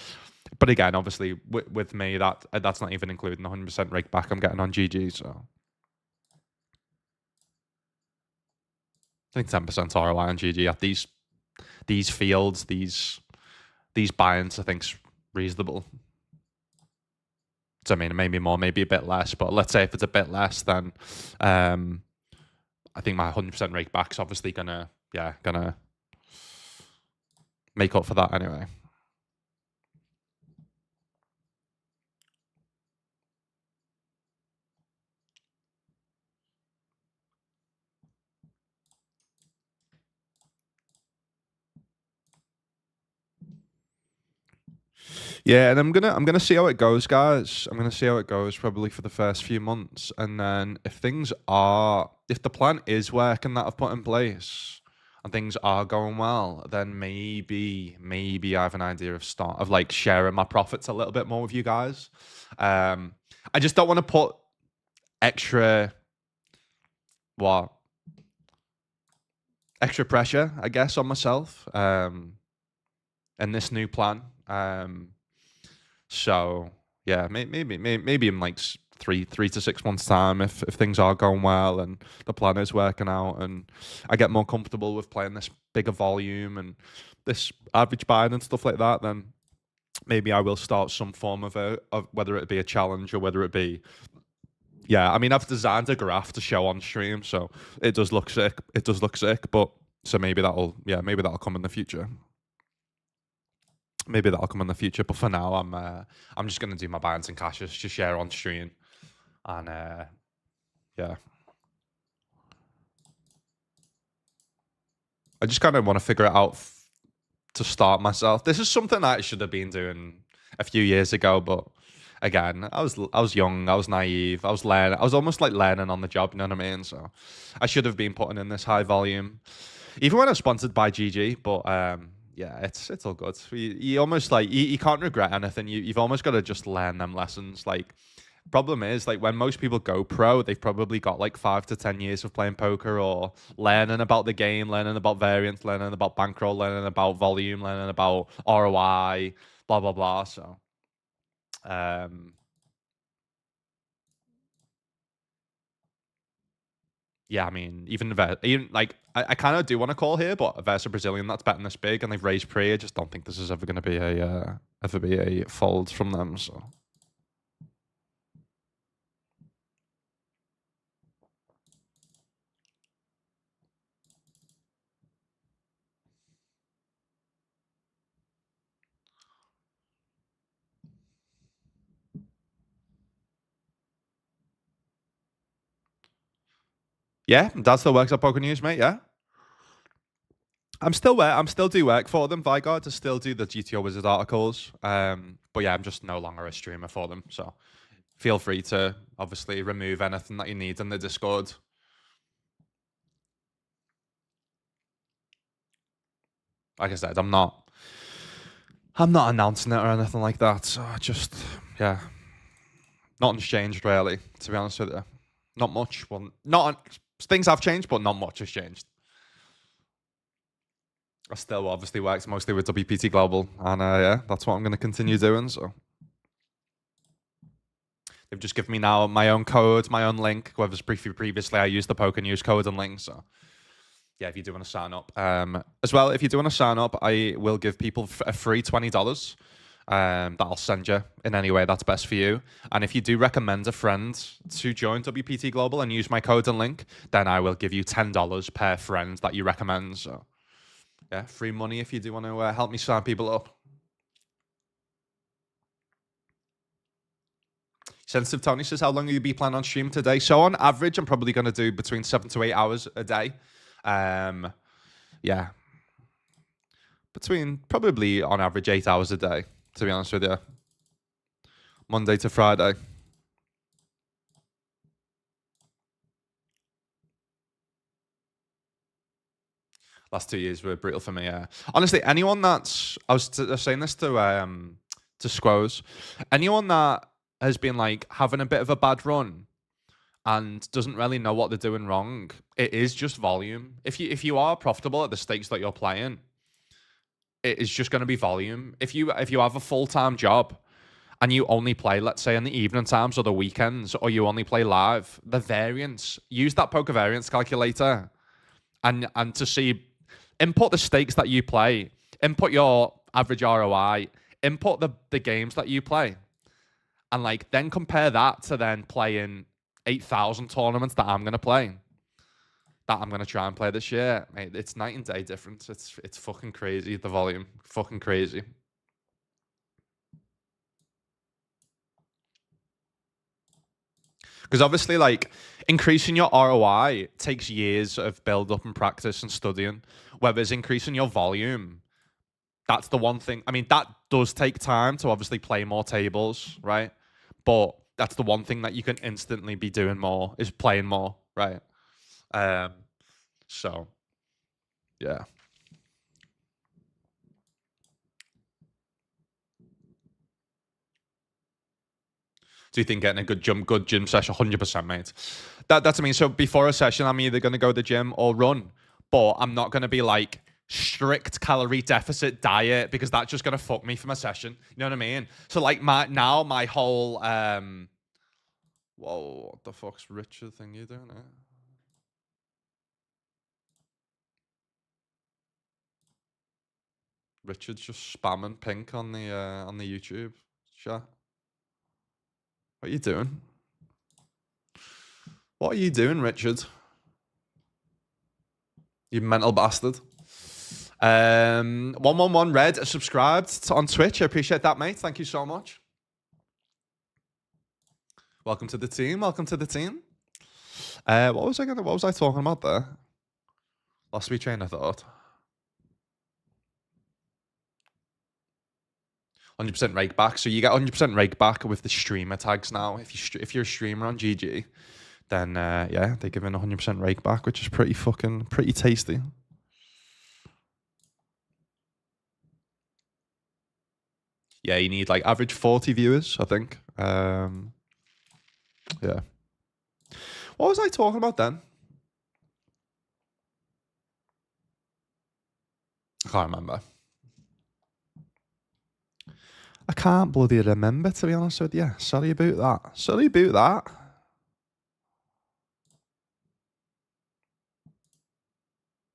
but again, obviously with me, that's not even including the 100% rake back I'm getting on GG. So I think 10% ROI on GG at these fields, these buy-ins, I think's reasonable. So I mean, maybe more, maybe a bit less, but let's say if it's a bit less, then I think my 100% rake back's obviously gonna make up for that anyway. Yeah, and I'm gonna see how it goes, guys. I'm gonna see how it goes probably for the first few months, and then if the plan is working that I've put in place, and things are going well, then maybe I have an idea of like sharing my profits a little bit more with you guys. I just don't want to put extra extra pressure, I guess, on myself in this new plan. So yeah, maybe in like 3 to 6 months time, if things are going well and the plan is working out, and I get more comfortable with playing this bigger volume and this average buying and stuff like that, then maybe I will start some form of whether it be a challenge or whether it be. Yeah, I mean, I've designed a graph to show on stream, so it does look sick. But so maybe that'll come in the future. Maybe that'll come in the future, but for now, I'm just gonna do my buy-ins and cashes to share on stream, and yeah, I just kind of want to figure it out to start myself. This is something that I should have been doing a few years ago, but again, I was young, I was naive, I was learning, I was almost like learning on the job. You know what I mean? So I should have been putting in this high volume, even when I was sponsored by GG. But yeah, it's all good. You almost like you can't regret anything. You've almost got to just learn them lessons. Like, problem is, like, when most people go pro, they've probably got like 5 to 10 years of playing poker or learning about the game, learning about variance, learning about bankroll, learning about volume, learning about ROI, blah blah blah. So yeah, I mean, even like I kind of do want to call here, but versus a Brazilian that's betting this big and they've raised pre, I just don't think this is ever going to be a fold from them. So yeah, that still works at Poker News, mate. Yeah. I'm still do work for them, Vigard, to still do the GTO Wizard articles. But yeah, I'm just no longer a streamer for them. So feel free to obviously remove anything that you need in the Discord. Like I said, I'm not announcing it or anything like that. So I just yeah, nothing's changed really, to be honest with you. Not much. Well, not things have changed, but not much has changed. I still obviously works mostly with WPT Global, and yeah, that's what I'm going to continue doing. So they've just given me now my own code, my own link. Whereas previously I used the Poker News code and link. So yeah, if you do want to sign up, as well, if you do want to sign up, I will give people a free $20. That I'll send you in any way that's best for you. And if you do recommend a friend to join WPT Global and use my code and link, then I will give you $10 per friend that you recommend. So yeah, free money if you do want to help me sign people up. Sensitive Tony says, how long will you be planning on streaming today? So on average, I'm probably going to do between 7 to 8 hours a day. Yeah. Between probably on average 8 hours a day, to be honest with you. Monday to Friday. Last 2 years were brutal for me. Yeah. Honestly, anyone that's I was saying this to Squoze, anyone that has been like having a bit of a bad run and doesn't really know what they're doing wrong, it is just volume. If you are profitable at the stakes that you're playing, it is just going to be volume. If you have a full-time job and you only play, let's say, in the evening times or the weekends, or you only play live, the variance, use that poker variance calculator and to see, input the stakes that you play, input your average ROI, input the games that you play, and like then compare that to then playing 8,000 tournaments that I'm gonna play, that I'm gonna try and play this year. Mate, it's night and day difference. It's fucking crazy, the volume, fucking crazy. Because obviously, like, increasing your ROI takes years of build up and practice and studying. Whereas increasing your volume, that's the one thing. I mean, that does take time to obviously play more tables, right? But that's the one thing that you can instantly be doing more, is playing more, right? So yeah. Do you think getting a good gym session? 100%, mate. That's I mean. So before a session, I'm either going to go to the gym or run, but I'm not going to be like strict calorie deficit diet, because that's just going to fuck me for my session. You know what I mean? So like my whole whoa, what the fuck's Richard thing you doing? Richard's just spamming pink on the YouTube chat. What are you doing? What are you doing, Richard? You mental bastard. 111 Red subscribed on Twitch. I appreciate that, mate. Thank you so much. Welcome to the team. Welcome to the team. What was I talking about there? Lost me train of thought. 100% rake back. So you get 100% rake back with the streamer tags now. If you're a streamer on GG, then yeah, they give in 100% rake back, which is pretty tasty. Yeah, you need like average 40 viewers, I think. Yeah. What was I talking about then? I can't remember. I can't bloody remember, to be honest with you. Sorry about that. Sorry about that.